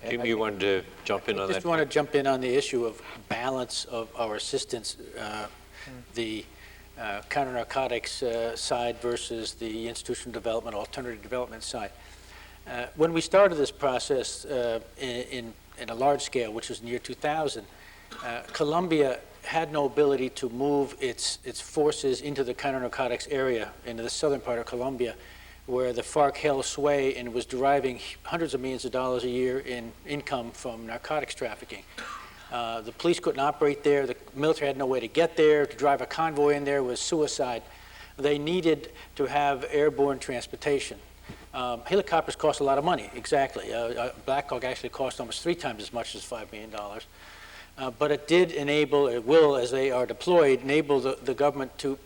Jim, you wanted to jump in on I that? just want to jump in on the issue of balance of our assistance, the counter-narcotics side versus the institutional development, alternative development side. When we started this process in a large scale, which was in the year 2000, Colombia had no ability to move its forces into the counter-narcotics area, into the southern part of Colombia, where the FARC held sway and was deriving hundreds of millions of dollars a year in income from narcotics trafficking. The police couldn't operate there. The military had no way to get there. To drive a convoy in there was suicide. They needed to have airborne transportation. Helicopters cost a lot of money, exactly. Black Hawk actually cost almost 3 times as much as $5 million. But it did enable, it will, as they are deployed, enable the government to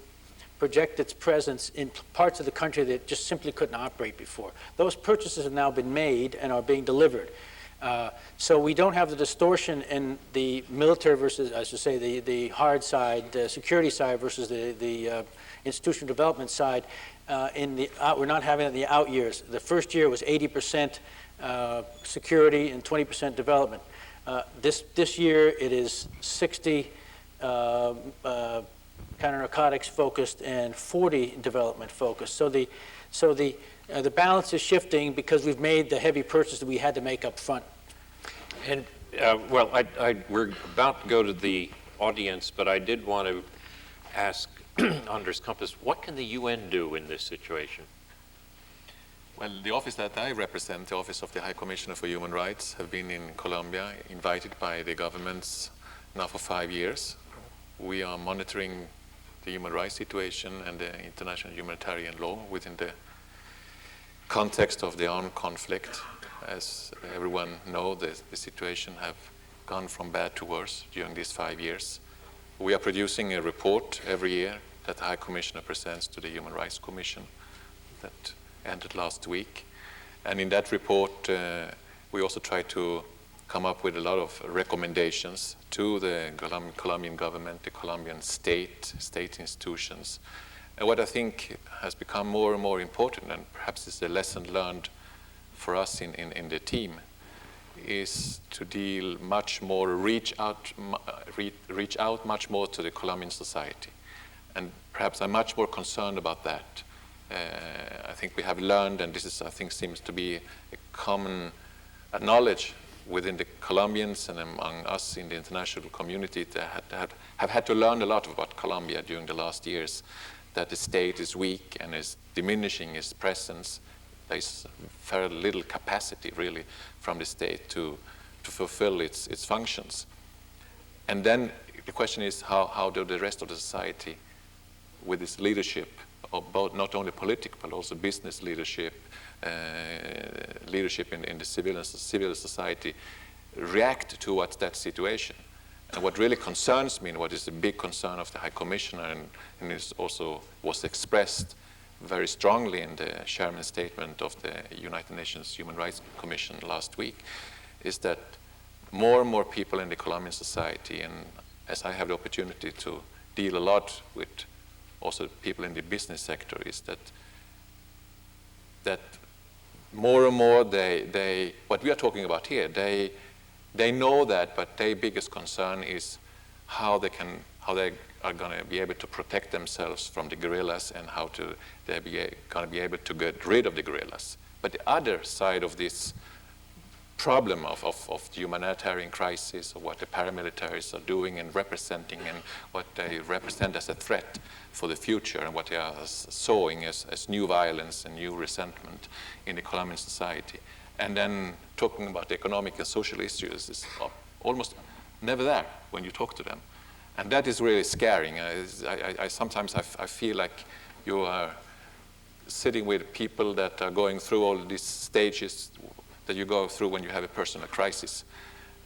project its presence in parts of the country that just simply couldn't operate before. Those purchases have now been made and are being delivered. So we don't have the distortion in the military versus, I should say, the hard side, the security side versus the institutional development side. We're not having it in the out years. The first year was 80% security and 20% development. This year it is 60 counter-narcotics focused and 40 development focused. So the balance is shifting because we've made the heavy purchase that we had to make up front. And well, we're about to go to the audience, but I did want to ask Andres Campos, what can the UN do in this situation? Well, the office that I represent, the Office of the High Commissioner for Human Rights, have been in Colombia, invited by the governments now for 5 years. We are monitoring the human rights situation and the international humanitarian law within the context of the armed conflict. As everyone knows, the situation have gone from bad to worse during these 5 years. We are producing a report every year that the High Commissioner presents to the Human Rights Commission that ended last week. And in that report, we also try to come up with a lot of recommendations to the Colombian government, the Colombian state institutions. And what I think has become more and more important, and perhaps is a lesson learned for us in the team, is to deal much more, reach out much more to the Colombian society. And perhaps I'm much more concerned about that. I think we have learned, and this is, I think, seems to be a common knowledge within the Colombians and among us in the international community that have had to learn a lot about Colombia during the last years, that the state is weak and is diminishing its presence. There is very little capacity, really, from the state to fulfill its functions. And then the question is, how do the rest of the society, with its leadership, of both not only political but also business leadership, leadership in the civil society, react towards that situation? And what really concerns me, and what is a big concern of the High Commissioner, and is also was expressed very strongly in the chairman's statement of the United Nations Human Rights Commission last week, is that more and more people in the Colombian society, and as I have the opportunity to deal a lot with also people in the business sector, is that more and more they what we are talking about here, they know that, but their biggest concern is how they are going to be able to protect themselves from the guerrillas, and how they're going to be able to get rid of the guerrillas. But the other side of this problem of the humanitarian crisis, of what the paramilitaries are doing and representing, and what they represent as a threat for the future, and what they are sowing as new violence and new resentment in the Colombian society. And then talking about the economic and social issues is almost never there when you talk to them. And that is really scaring. Sometimes I feel like you are sitting with people that are going through all these stages that you go through when you have a personal crisis.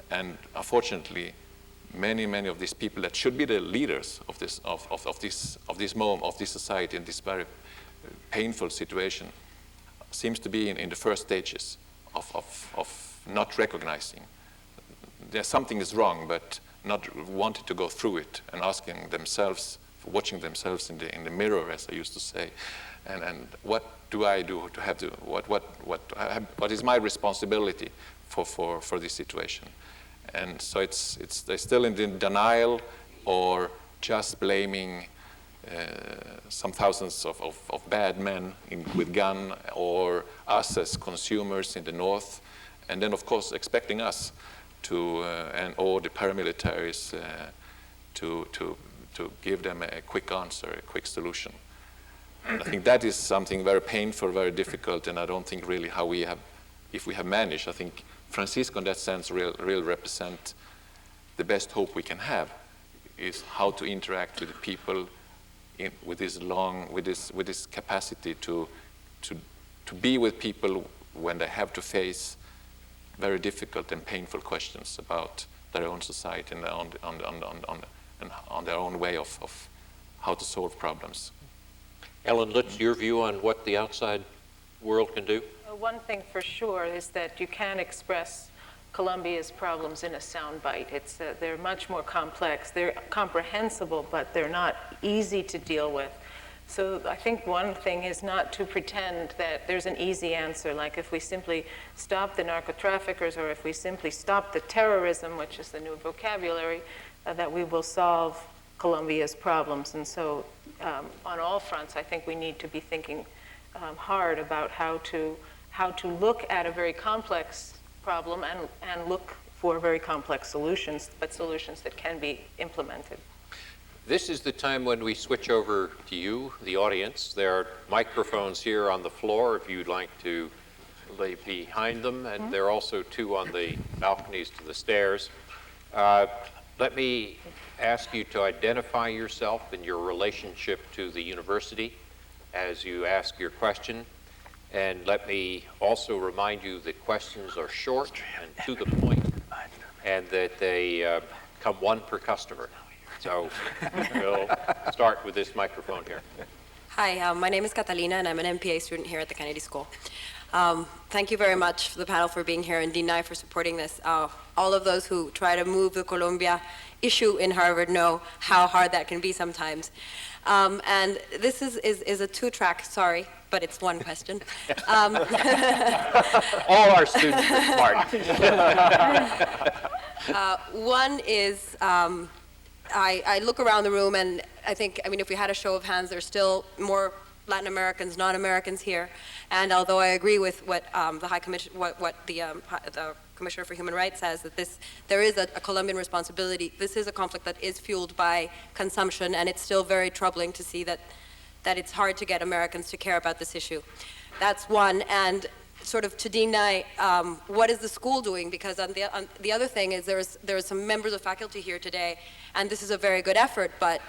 And unfortunately, many of these people that should be the leaders of this society in this very painful situation seems to be in the first stages of not recognizing there's something is wrong, but not wanting to go through it and asking themselves, watching themselves in the mirror, as I used to say, and what do I do to have to, what is my responsibility for this situation. And so they're still in denial or just blaming some thousands of bad men with gun, or us as consumers in the north, and then of course expecting us to or the paramilitaries to give them a quick answer, a quick solution. And I think that is something very painful, very difficult, and I don't think really how we have, if we have managed. I think Francisco in that sense really represent the best hope we can have, is how to interact with the people with this capacity to be with people when they have to face very difficult and painful questions about their own society and on their own way of how to solve problems. Ellen Lutz, your view on what the outside world can do? One thing for sure is that you can't express Colombia's problems in a soundbite. They're much more complex. They're comprehensible, but they're not easy to deal with. So I think one thing is not to pretend that there's an easy answer, like if we simply stop the narco-traffickers or if we simply stop the terrorism, which is the new vocabulary, that we will solve Colombia's problems. And so on all fronts, I think we need to be thinking hard about how to look at a very complex problem and look for very complex solutions, but solutions that can be implemented. This is the time when we switch over to you, the audience. There are microphones here on the floor if you'd like to lay behind them, and there are also two on the balconies to the stairs. Let me ask you to identify yourself and your relationship to the university as you ask your question. And let me also remind you that questions are short and to the point, and that they come one per customer. So we'll start with this microphone here. Hi, my name is Catalina, and I'm an MPA student here at the Kennedy School. Thank you very much for the panel for being here, and Dean Nye for supporting this. All of those who try to move the Colombia issue in Harvard know how hard that can be sometimes. And this is a two-track, sorry, but it's one question. All our students are smart. One is, I look around the room and I think, if we had a show of hands, there's still more Latin Americans, non-Americans here. And although I agree with what the High Commission, what the Commissioner for Human Rights says, that there is a Colombian responsibility. This is a conflict that is fueled by consumption, and it's still very troubling to see that it's hard to get Americans to care about this issue. That's one. And sort of to Dean Nye, what is the school doing? Because on the other thing is there are some members of faculty here today, and this is a very good effort, but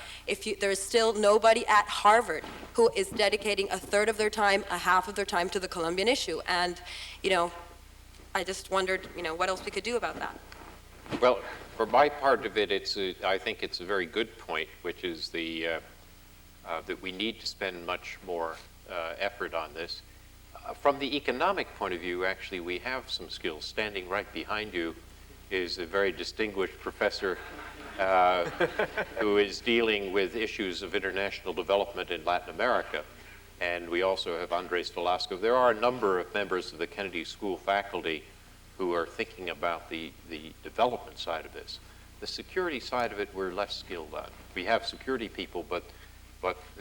there is still nobody at Harvard who is dedicating a third of their time, a half of their time to the Colombian issue. And, I just wondered, what else we could do about that. Well, for my part of it, I think it's a very good point, which is that we need to spend much more effort on this. From the economic point of view, actually, we have some skills. Standing right behind you is a very distinguished professor who is dealing with issues of international development in Latin America. And we also have Andres Velasco. There are a number of members of the Kennedy School faculty who are thinking about the development side of this. The security side of it, we're less skilled on. We have security people, but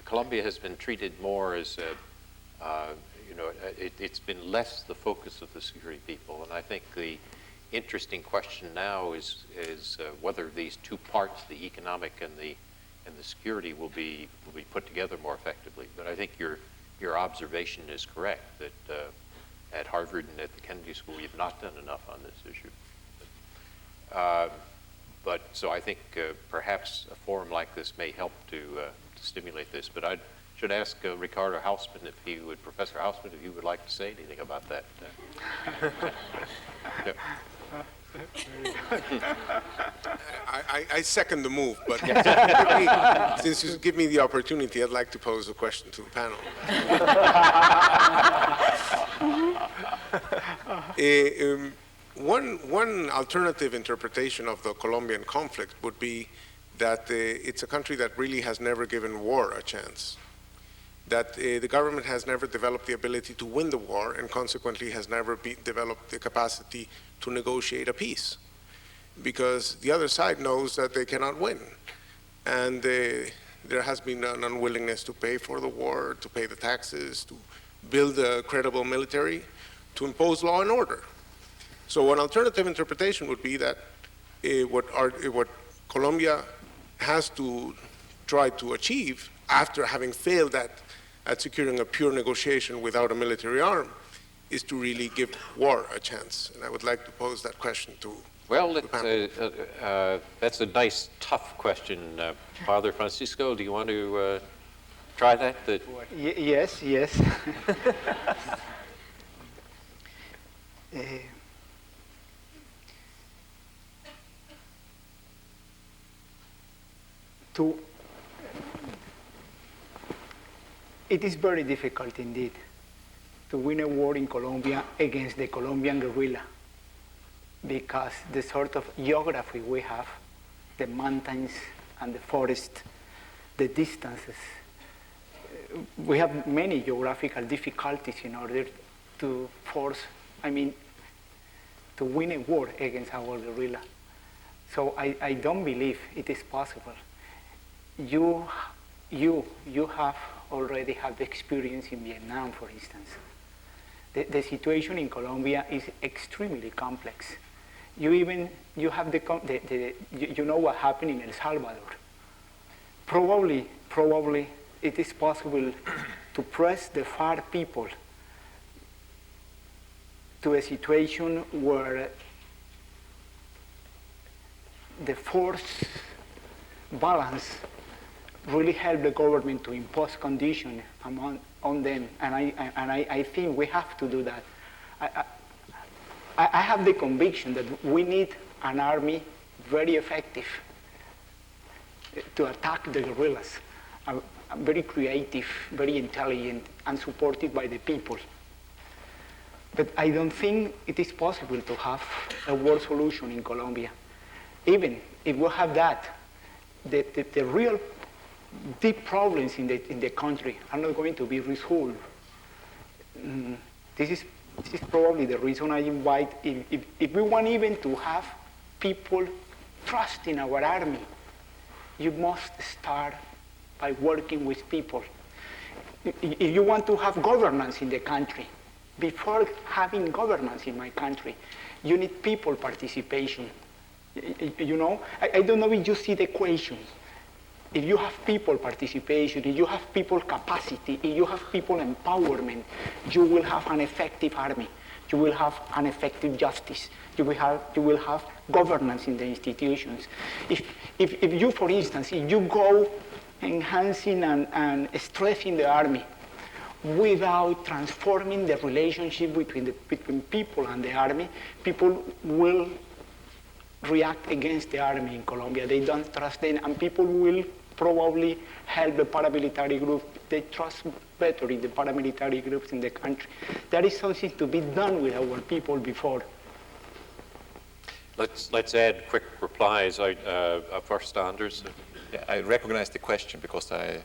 Colombia has been treated more as it's been less the focus of the security people. And I think the interesting question now is whether these two parts, the economic and the security, will be put together more effectively. But I think your observation is correct that at Harvard and at the Kennedy School, we've not done enough on this issue. But so I think perhaps a forum like this may help to stimulate this. But I should ask Ricardo Hausman Professor Hausman, if you would like to say anything about that. Yeah. I second the move, but since you give me the opportunity, I'd like to pose a question to the panel. One alternative interpretation of the Colombian conflict would be that it's a country that really has never given war a chance. that the government has never developed the ability to win the war and consequently has never developed the capacity to negotiate a peace. Because the other side knows that they cannot win. And there has been an unwillingness to pay for the war, to pay the taxes, to build a credible military, to impose law and order. So an alternative interpretation would be that what Colombia has to try to achieve after having failed at securing a pure negotiation without a military arm is to really give war a chance. And I would like to pose that question to Well, the panel. that's a nice, tough question. Father Francisco, do you want to try that? Yes. It is very difficult indeed to win a war in Colombia against the Colombian guerrilla, because the sort of geography we have, the mountains and the forest, the distances, we have many geographical difficulties in order to to win a war against our guerrilla. So I don't believe it is possible. You have already had the experience in Vietnam, for instance. The situation in Colombia is extremely complex. You have you know what happened in El Salvador. Probably it is possible to press the FARC people to a situation where the force balance really help the government to impose conditions on them, and I think we have to do that. I have the conviction that we need an army very effective to attack the guerrillas, very creative, very intelligent, and supported by the people. But I don't think it is possible to have a war solution in Colombia. Even if we have that, the real deep problems in the country are not going to be resolved. This is probably the reason I invite, if we want even to have people trust in our army, you must start by working with people. If you want to have governance in the country, before having governance in my country, you need people participation. You know, I don't know if you see the equation. If you have people participation, if you have people capacity, if you have people empowerment, you will have an effective army. You will have an effective justice. You will have governance in the institutions. If you, for instance, if you go enhancing and stressing the army without transforming the relationship between people and the army, people will react against the army in Colombia. They don't trust them, and people will probably help the paramilitary group. They trust better in the paramilitary groups in the country. There is something to be done with our people before. Let's add quick replies. First, Anders. Yeah, I recognize the question because I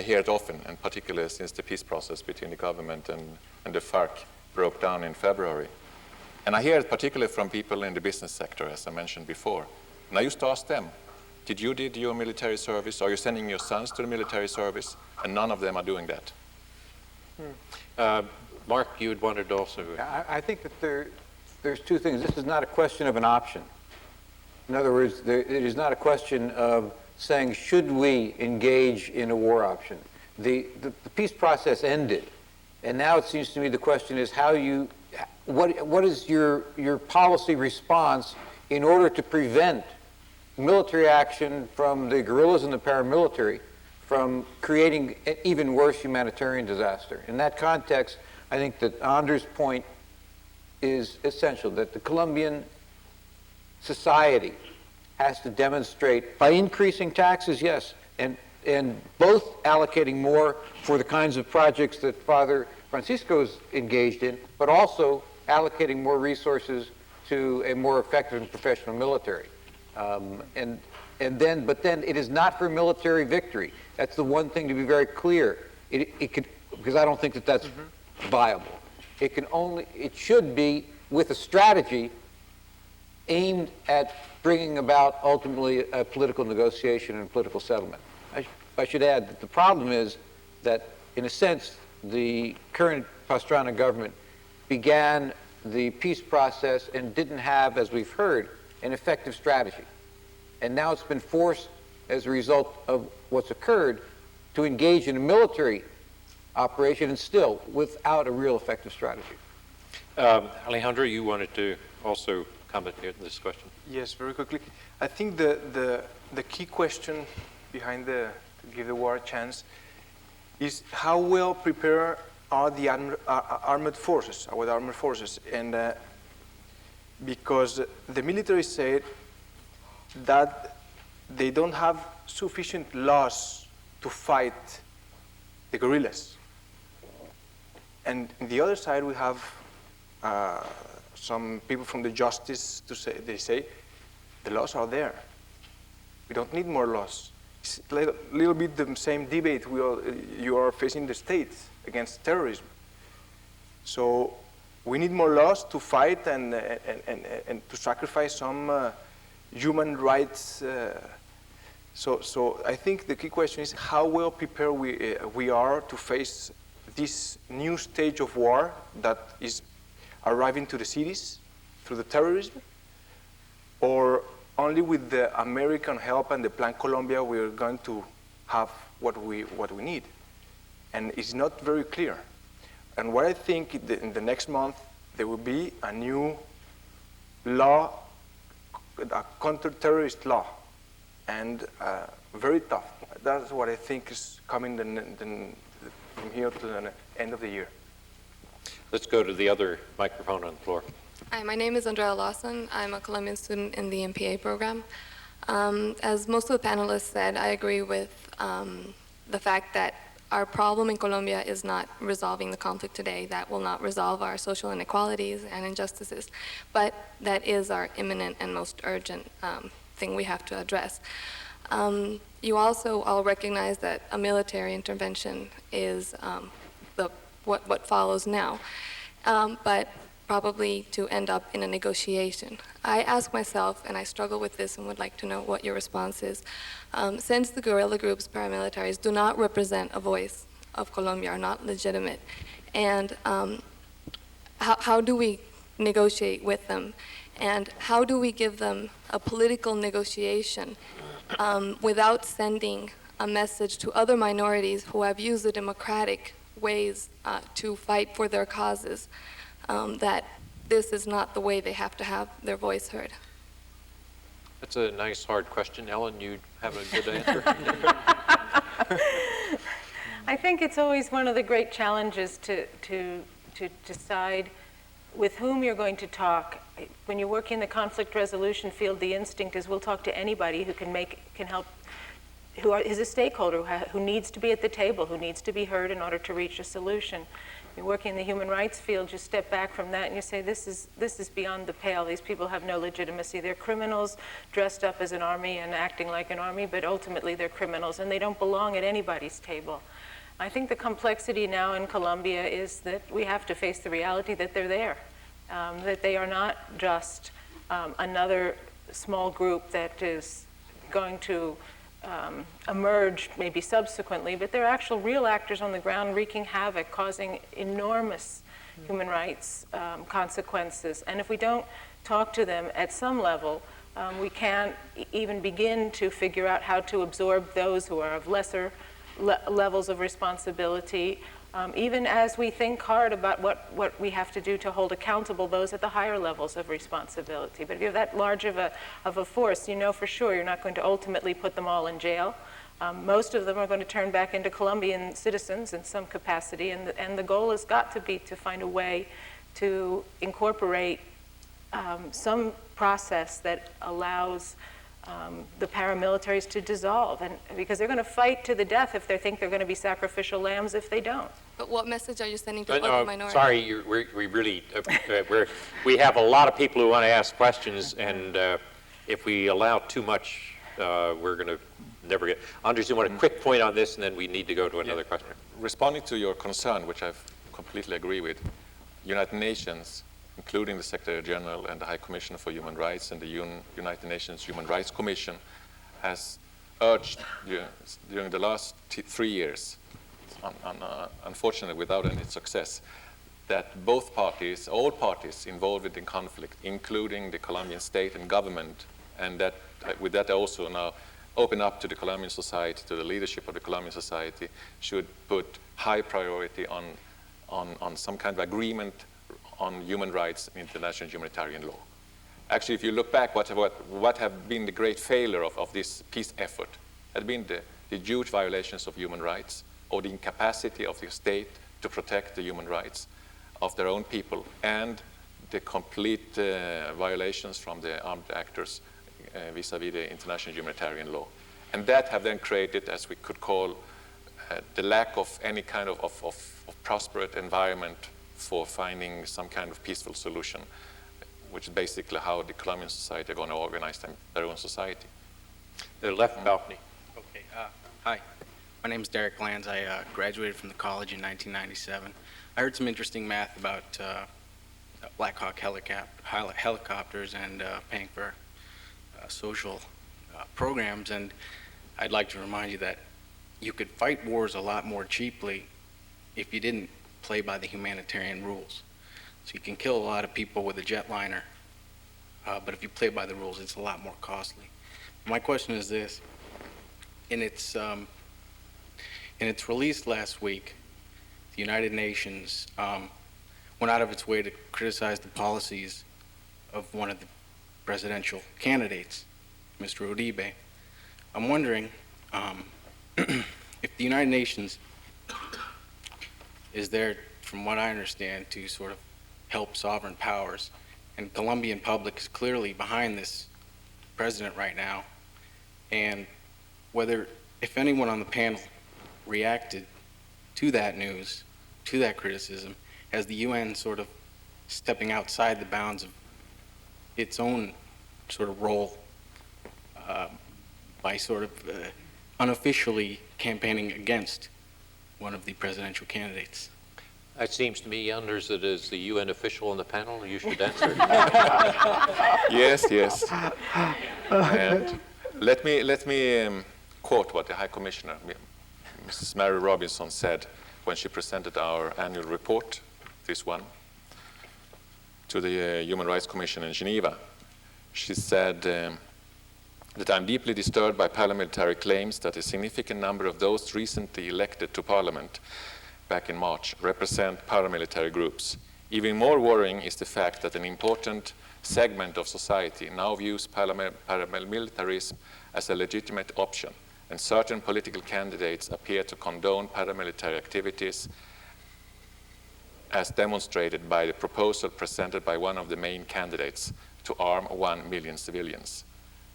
hear it often, and particularly since the peace process between the government and the FARC broke down in February. And I hear it particularly from people in the business sector, as I mentioned before. And I used to ask them, did your military service? Are you sending your sons to the military service? And none of them are doing that. Mark, you had wanted to also... I think that there's two things. This is not a question of an option. In other words, it is not a question of saying, should we engage in a war option? The peace process ended. And now it seems to me the question is what is your policy response in order to prevent military action from the guerrillas and the paramilitary from creating an even worse humanitarian disaster? In that context, I think that Anders' point is essential, that the Colombian society has to demonstrate by increasing taxes, yes, and both allocating more for the kinds of projects that Father Francisco's engaged in, but also allocating more resources to a more effective and professional military. But then it is not for military victory. That's the one thing to be very clear. it could, because I don't think that that's viable. It should be with a strategy aimed at bringing about ultimately a political negotiation and political settlement. I should add that the problem is that, in a sense, the current Pastrana government began the peace process and didn't have, as we've heard, an effective strategy. And now it's been forced, as a result of what's occurred, to engage in a military operation, and still without a real effective strategy. Alejandro, you wanted to also comment here on this question? Yes, very quickly. I think the key question behind to give the war a chance is how well prepared are the armed forces, our armed forces, and because the military said that they don't have sufficient laws to fight the guerrillas. And on the other side, we have some people from the justice they say the laws are there. We don't need more laws. It's a little bit the same debate you are facing the states against terrorism. So we need more laws to fight and to sacrifice some human rights. So I think the key question is how well prepared we are to face this new stage of war that is arriving to the cities through the terrorism, or only with the American help and the Plan Colombia we are going to have what we need. And it's not very clear. And what I think in the next month there will be a new law, a counter-terrorist law, and very tough. That's what I think is coming from here to the end of the year. Let's go to the other microphone on the floor. Hi, my name is Andrea Lawson. I'm a Colombian student in the MPA program. As most of the panelists said, I agree with the fact that our problem in Colombia is not resolving the conflict today. That will not resolve our social inequalities and injustices, but that is our imminent and most urgent thing we have to address. You also all recognize that a military intervention is what follows now, but probably to end up in a negotiation. I ask myself, and I struggle with this and would like to know what your response is, since the guerrilla groups, paramilitaries, do not represent a voice of Colombia, are not legitimate, and how do we negotiate with them? And how do we give them a political negotiation without sending a message to other minorities who have used the democratic ways to fight for their causes, that this is not the way they have to have their voice heard? That's a nice, hard question. Ellen, you have a good answer? I think it's always one of the great challenges to decide with whom you're going to talk. When you work in the conflict resolution field, the instinct is we'll talk to anybody who can help, who is a stakeholder, who needs to be at the table, who needs to be heard in order to reach a solution. You work in the human rights field, you step back from that and you say, this is beyond the pale. These people have no legitimacy. They're criminals dressed up as an army and acting like an army, but ultimately they're criminals and they don't belong at anybody's table. I think the complexity now in Colombia is that we have to face the reality that they're there, that they are not just another small group that is going to emerge maybe subsequently, but they're actual real actors on the ground wreaking havoc, causing enormous human rights consequences. And if we don't talk to them at some level, we can't even begin to figure out how to absorb those who are of lesser levels of responsibility, even as we think hard about what we have to do to hold accountable those at the higher levels of responsibility. But if you have that large of a force, you know for sure you're not going to ultimately put them all in jail. Most of them are going to turn back into Colombian citizens in some capacity, and the goal has got to be to find a way to incorporate some process that allows the paramilitaries to dissolve, and because they're going to fight to the death if they think they're going to be sacrificial lambs if they don't. But what message are you sending to other minorities? Sorry, we really we have a lot of people who want to ask questions, and if we allow too much, we're going to never get. Anders, you want a quick point on this, and then we need to go to another question. Responding to your concern, which I completely agree with, United Nations, including the Secretary General and the High Commissioner for Human Rights and the United Nations Human Rights Commission, has urged during the last 3 years, unfortunately without any success, that both parties, all parties involved in conflict, including the Colombian state and government, and that with that also now open up to the Colombian society, to the leadership of the Colombian society, should put high priority on some kind of agreement on human rights and international humanitarian law. Actually, if you look back, what have been the great failure of this peace effort had been the huge violations of human rights, or the incapacity of the state to protect the human rights of their own people, and the complete violations from the armed actors vis-à-vis the international humanitarian law. And that have then created, as we could call, the lack of any kind of prosperous environment for finding some kind of peaceful solution, which is basically how the Colombian society are going to organize their own society. The left balcony. Okay. Hi. My name is Derek Lands. I graduated from the college in 1997. I heard some interesting math about Black Hawk helicopters and paying for social programs, and I'd like to remind you that you could fight wars a lot more cheaply if you didn't play by the humanitarian rules. So you can kill a lot of people with a jetliner, but if you play by the rules, it's a lot more costly. My question is this: in its release last week, the United Nations went out of its way to criticize the policies of one of the presidential candidates, Mr. Uribe. I'm wondering if the United Nations is there, from what I understand, to sort of help sovereign powers, and Colombian public is clearly behind this president right now, and whether, if anyone on the panel reacted to that news, to that criticism, as the UN sort of stepping outside the bounds of its own sort of role by sort of unofficially campaigning against one of the presidential candidates. It seems to me, Anders, that as the UN official on the panel, you should answer. Yes. And let me quote what the High Commissioner, Mrs. Mary Robinson, said when she presented our annual report, this one, to the Human Rights Commission in Geneva. She said that I'm deeply disturbed by parliamentary claims that a significant number of those recently elected to parliament back in March represent paramilitary groups. Even more worrying is the fact that an important segment of society now views paramilitarism as a legitimate option, and certain political candidates appear to condone paramilitary activities, as demonstrated by the proposal presented by one of the main candidates to arm 1 million civilians.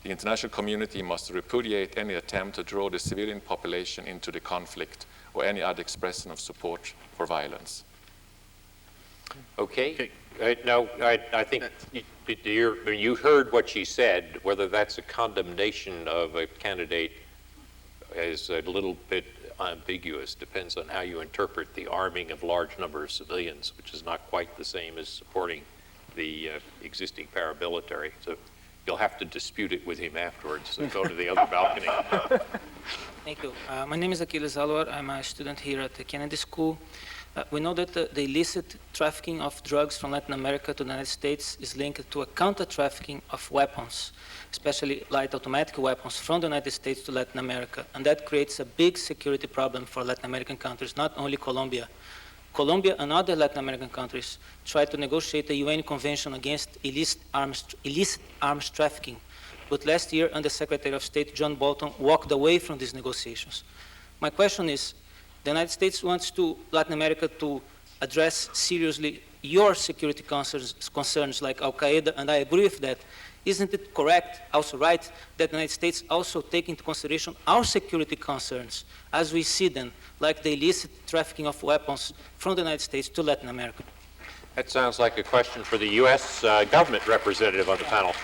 The international community must repudiate any attempt to draw the civilian population into the conflict or any other expression of support for violence. Okay. Now, I think you heard what she said. Whether that's a condemnation of a candidate is a little bit ambiguous. Depends on how you interpret the arming of large numbers of civilians, which is not quite the same as supporting the existing paramilitary. So you'll have to dispute it with him afterwards. So go to the other balcony. Thank you. My name is Aquiles Alvar. I'm a student here at the Kennedy School. We know that the illicit trafficking of drugs from Latin America to the United States is linked to a counter-trafficking of weapons, especially light automatic weapons from the United States to Latin America. And that creates a big security problem for Latin American countries, not only Colombia. Colombia and other Latin American countries tried to negotiate a UN convention against illicit arms trafficking. But last year, Under Secretary of State John Bolton walked away from these negotiations. My question is, the United States wants Latin America to address seriously your security concerns like Al-Qaeda, and I agree with that. Isn't it correct, also right, that the United States also take into consideration our security concerns as we see them, like the illicit trafficking of weapons from the United States to Latin America? That sounds like a question for the U.S. government representative on the panel.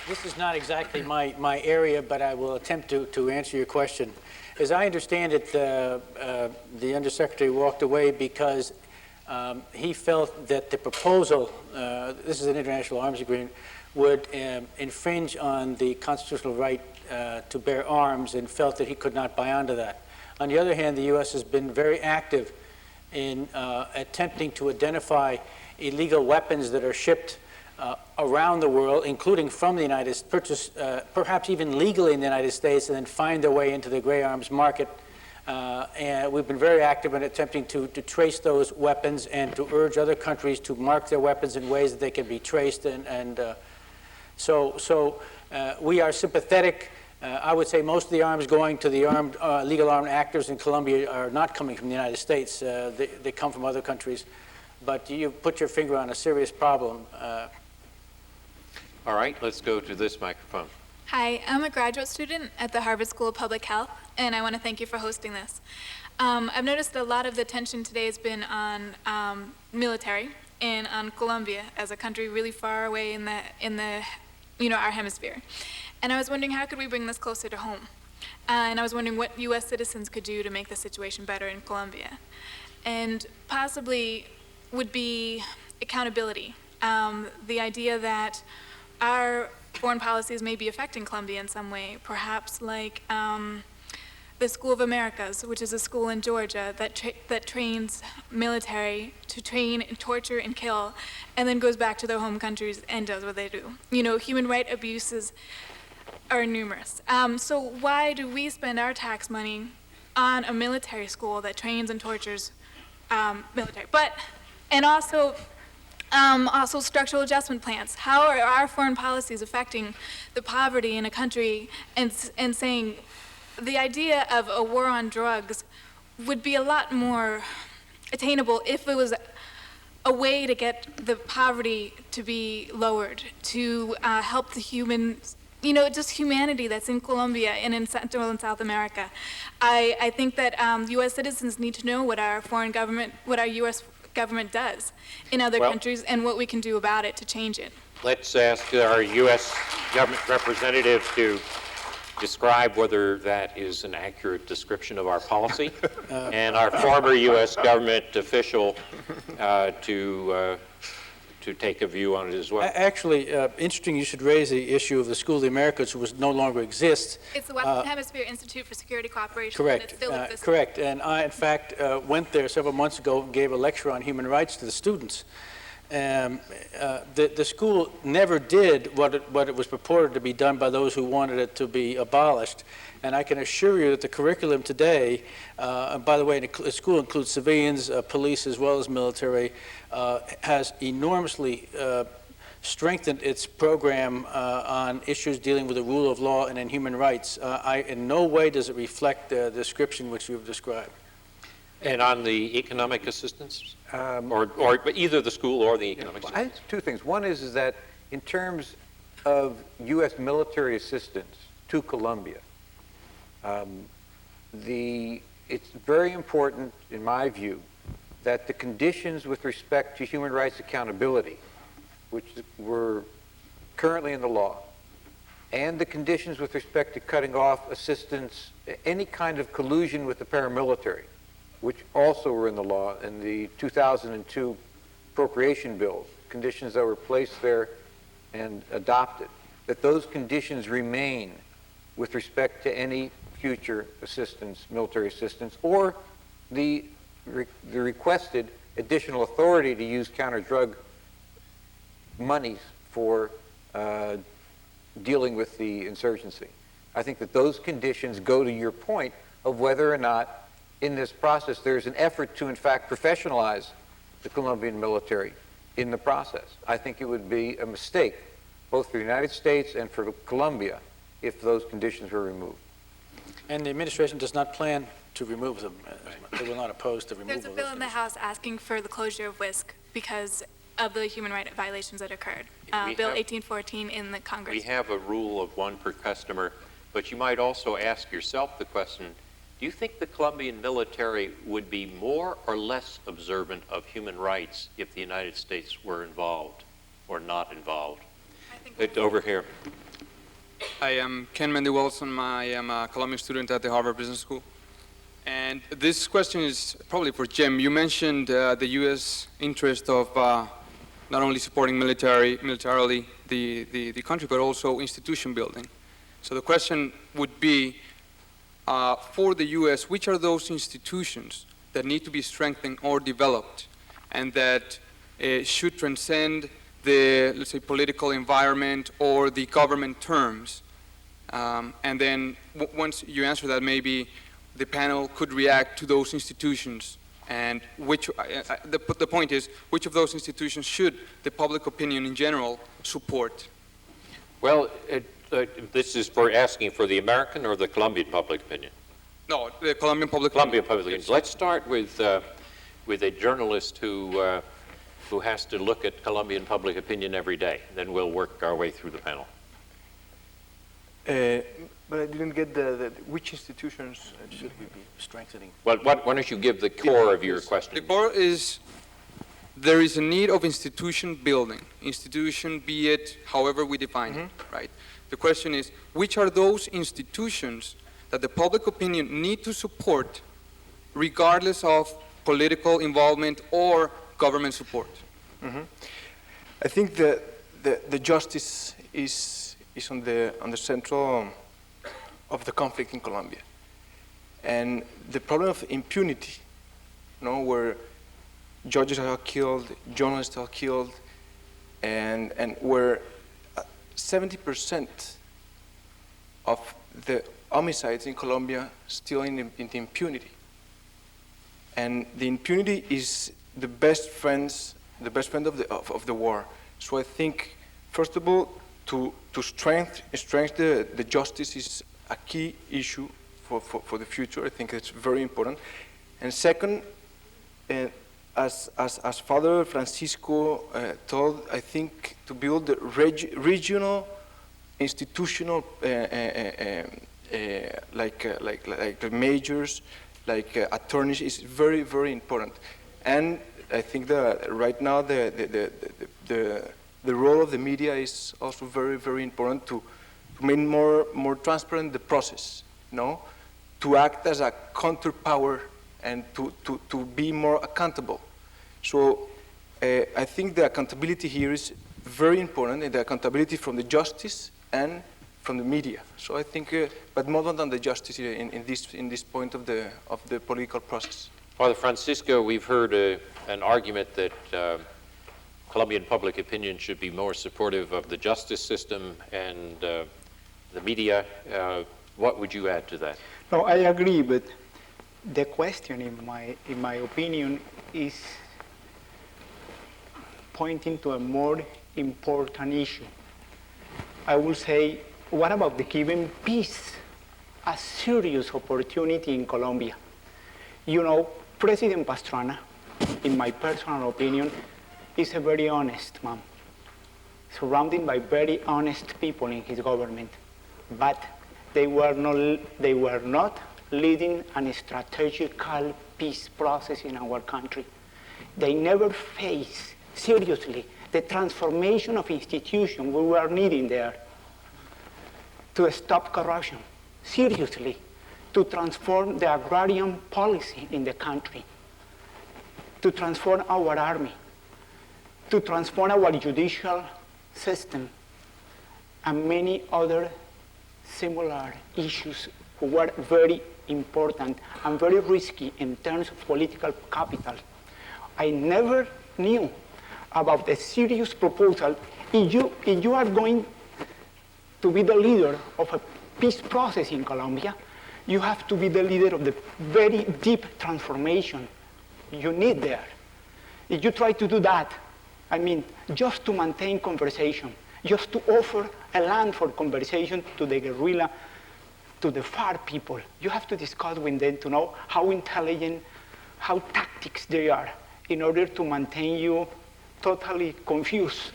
This is not exactly my area, but I will attempt to answer your question. As I understand it, the Undersecretary walked away because he felt that the proposal, this is an international arms agreement, would infringe on the constitutional right to bear arms, and felt that he could not buy onto that. On the other hand, the U.S. has been very active in attempting to identify illegal weapons that are shipped around the world, including from the United States, purchased perhaps even legally in the United States, and then find their way into the gray arms market. And we've been very active in attempting to trace those weapons and to urge other countries to mark their weapons in ways that they can be traced. So we are sympathetic. I would say most of the arms going to the legal armed actors in Colombia are not coming from the United States. They come from other countries. But you put your finger on a serious problem. All right, let's go to this microphone. Hi, I'm a graduate student at the Harvard School of Public Health, and I want to thank you for hosting this. I've noticed that a lot of the attention today has been on military and on Colombia as a country really far away in the our hemisphere. And I was wondering, how could we bring this closer to home? And I was wondering what U.S. citizens could do to make the situation better in Colombia. And possibly would be accountability. The idea that our foreign policies may be affecting Colombia in some way, perhaps like the School of Americas, which is a school in Georgia that trains military to train and torture and kill, and then goes back to their home countries and does what they do. Human rights abuses are numerous. So why do we spend our tax money on a military school that trains and tortures military? And also structural adjustment plans. How are our foreign policies affecting the poverty in a country, and saying the idea of a war on drugs would be a lot more attainable if it was a way to get the poverty to be lowered, to help the humans, just humanity that's in Colombia and in Central and South America. I think that U.S. citizens need to know what our U.S. government does in other countries and what we can do about it to change it. Let's ask our U.S. government representative to describe whether that is an accurate description of our policy, and our former U.S. government official to take a view on it as well. Actually, interesting you should raise the issue of the School of the Americas, which no longer exists. It's the Western Hemisphere Institute for Security Cooperation. Correct. And it still exists. Correct. And I, in fact, went there several months ago and gave a lecture on human rights to the students. The school never did what it was purported to be done by those who wanted it to be abolished. And I can assure you that the curriculum today, and by the way, the school includes civilians, police, as well as military, has enormously strengthened its program on issues dealing with the rule of law and in human rights. In no way does it reflect the description which you've described. And on the economic assistance, or either the school or the economic assistance? I think two things. One is that in terms of U.S. military assistance to Colombia, it's very important, in my view, that the conditions with respect to human rights accountability, which were currently in the law, and the conditions with respect to cutting off assistance, any kind of collusion with the paramilitary, which also were in the law in the 2002 appropriation bill, conditions that were placed there and adopted, that those conditions remain with respect to any future assistance, military assistance, or the requested additional authority to use counter-drug monies for dealing with the insurgency. I think that those conditions go to your point of whether or not in this process there's an effort to, in fact, professionalize the Colombian military in the process. I think it would be a mistake, both for the United States and for Colombia, if those conditions were removed. And the administration does not plan to remove them. They will not oppose the removal. There's a bill in the House asking for the closure of WISC because of the human rights biolations that occurred. Bill 1814 in the Congress. We have a rule of one per customer, but you might also ask yourself the question, do you think the Colombian military would be more or less observant of human rights if the United States were involved or not involved? Over here. I am Ken Mendy Wilson. I am a Colombian student at the Harvard Business School. And this question is probably for Jim. You mentioned the U.S. interest of not only supporting militarily the country, but also institution building. So the question would be, for the U.S., which are those institutions that need to be strengthened or developed and that should transcend the, let's say, political environment or the government terms? And then once you answer that, maybe the panel could react to those institutions, and which, the point is, which of those institutions should the public opinion in general support? Well, this is for asking for the American or the Colombian public opinion? No, the Colombian public opinion. Public opinion. Let's start with a journalist who has to look at Colombian public opinion every day. Then we'll work our way through the panel. But I didn't get which institutions should we be strengthening? Well, why don't you give the core of your question? The core is there is a need of institution building. Institution, be it however we define it, right? The question is, which are those institutions that the public opinion need to support regardless of political involvement or government support? I think the justice is on the central of the conflict in Colombia, and the problem of impunity, where judges are killed, journalists are killed, and where 70% of the homicides in Colombia still in the impunity, and the impunity is the best friend of the war. So I think, first of all, to strengthen the justice is a key issue for the future. I think it's very important. And second, as Father Francisco told, I think to build the regional institutional like the majors, like attorneys, is very, very important. And I think that right now the role of the media is also very, very important to make more transparent the process, to act as a counterpower and to be more accountable. So I think the accountability here is very important, and the accountability from the justice and from the media. So I think, but more than the justice in this point of the political process. Father Francisco, we've heard an argument that Colombian public opinion should be more supportive of the justice system and the media. What would you add to that? No, I agree, but the question, in my opinion, is pointing to a more important issue. I will say, what about the giving peace a serious opportunity in Colombia? President Pastrana, in my personal opinion, is a very honest man, surrounded by very honest people in his government. But they were not leading a strategical peace process in our country. They never faced seriously the transformation of institutions we were needing there to stop corruption, seriously, to transform the agrarian policy in the country, to transform our army, to transform our judicial system, and many other similar issues were very important and very risky in terms of political capital. I never knew about the serious proposal. If you are going to be the leader of a peace process in Colombia, you have to be the leader of the very deep transformation you need there. If you try to do that, just to maintain conversation, just to offer a land for conversation to the guerrilla, to the FARC people, you have to discuss with them to know how intelligent, how tactics they are in order to maintain you totally confused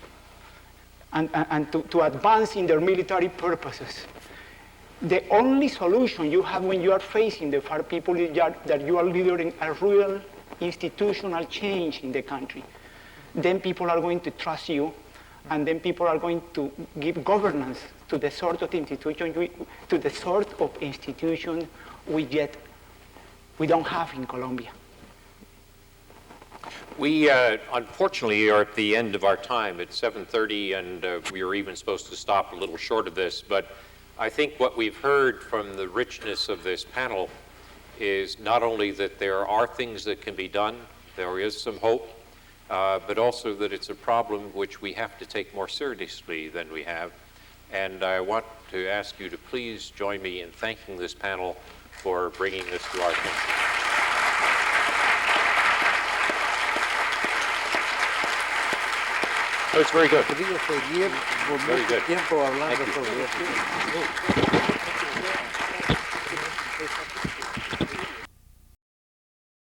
and to advance in their military purposes. The only solution you have when you are facing the FARC people is that you are leading a real institutional change in the country. Then people are going to trust you, And then people are going to give governance to the sort of institution we don't have in Colombia. We unfortunately are at the end of our time. It's 7:30, and we were even supposed to stop a little short of this. But I think what we've heard from the richness of this panel is not only that there are things that can be done, there is some hope, but also that it's a problem which we have to take more seriously than we have. And I want to ask you to please join me in thanking this panel for bringing this to our attention. Oh, it's very good. He podido seguir por Very mucho good. tiempo hablando Thank you. sobre eso.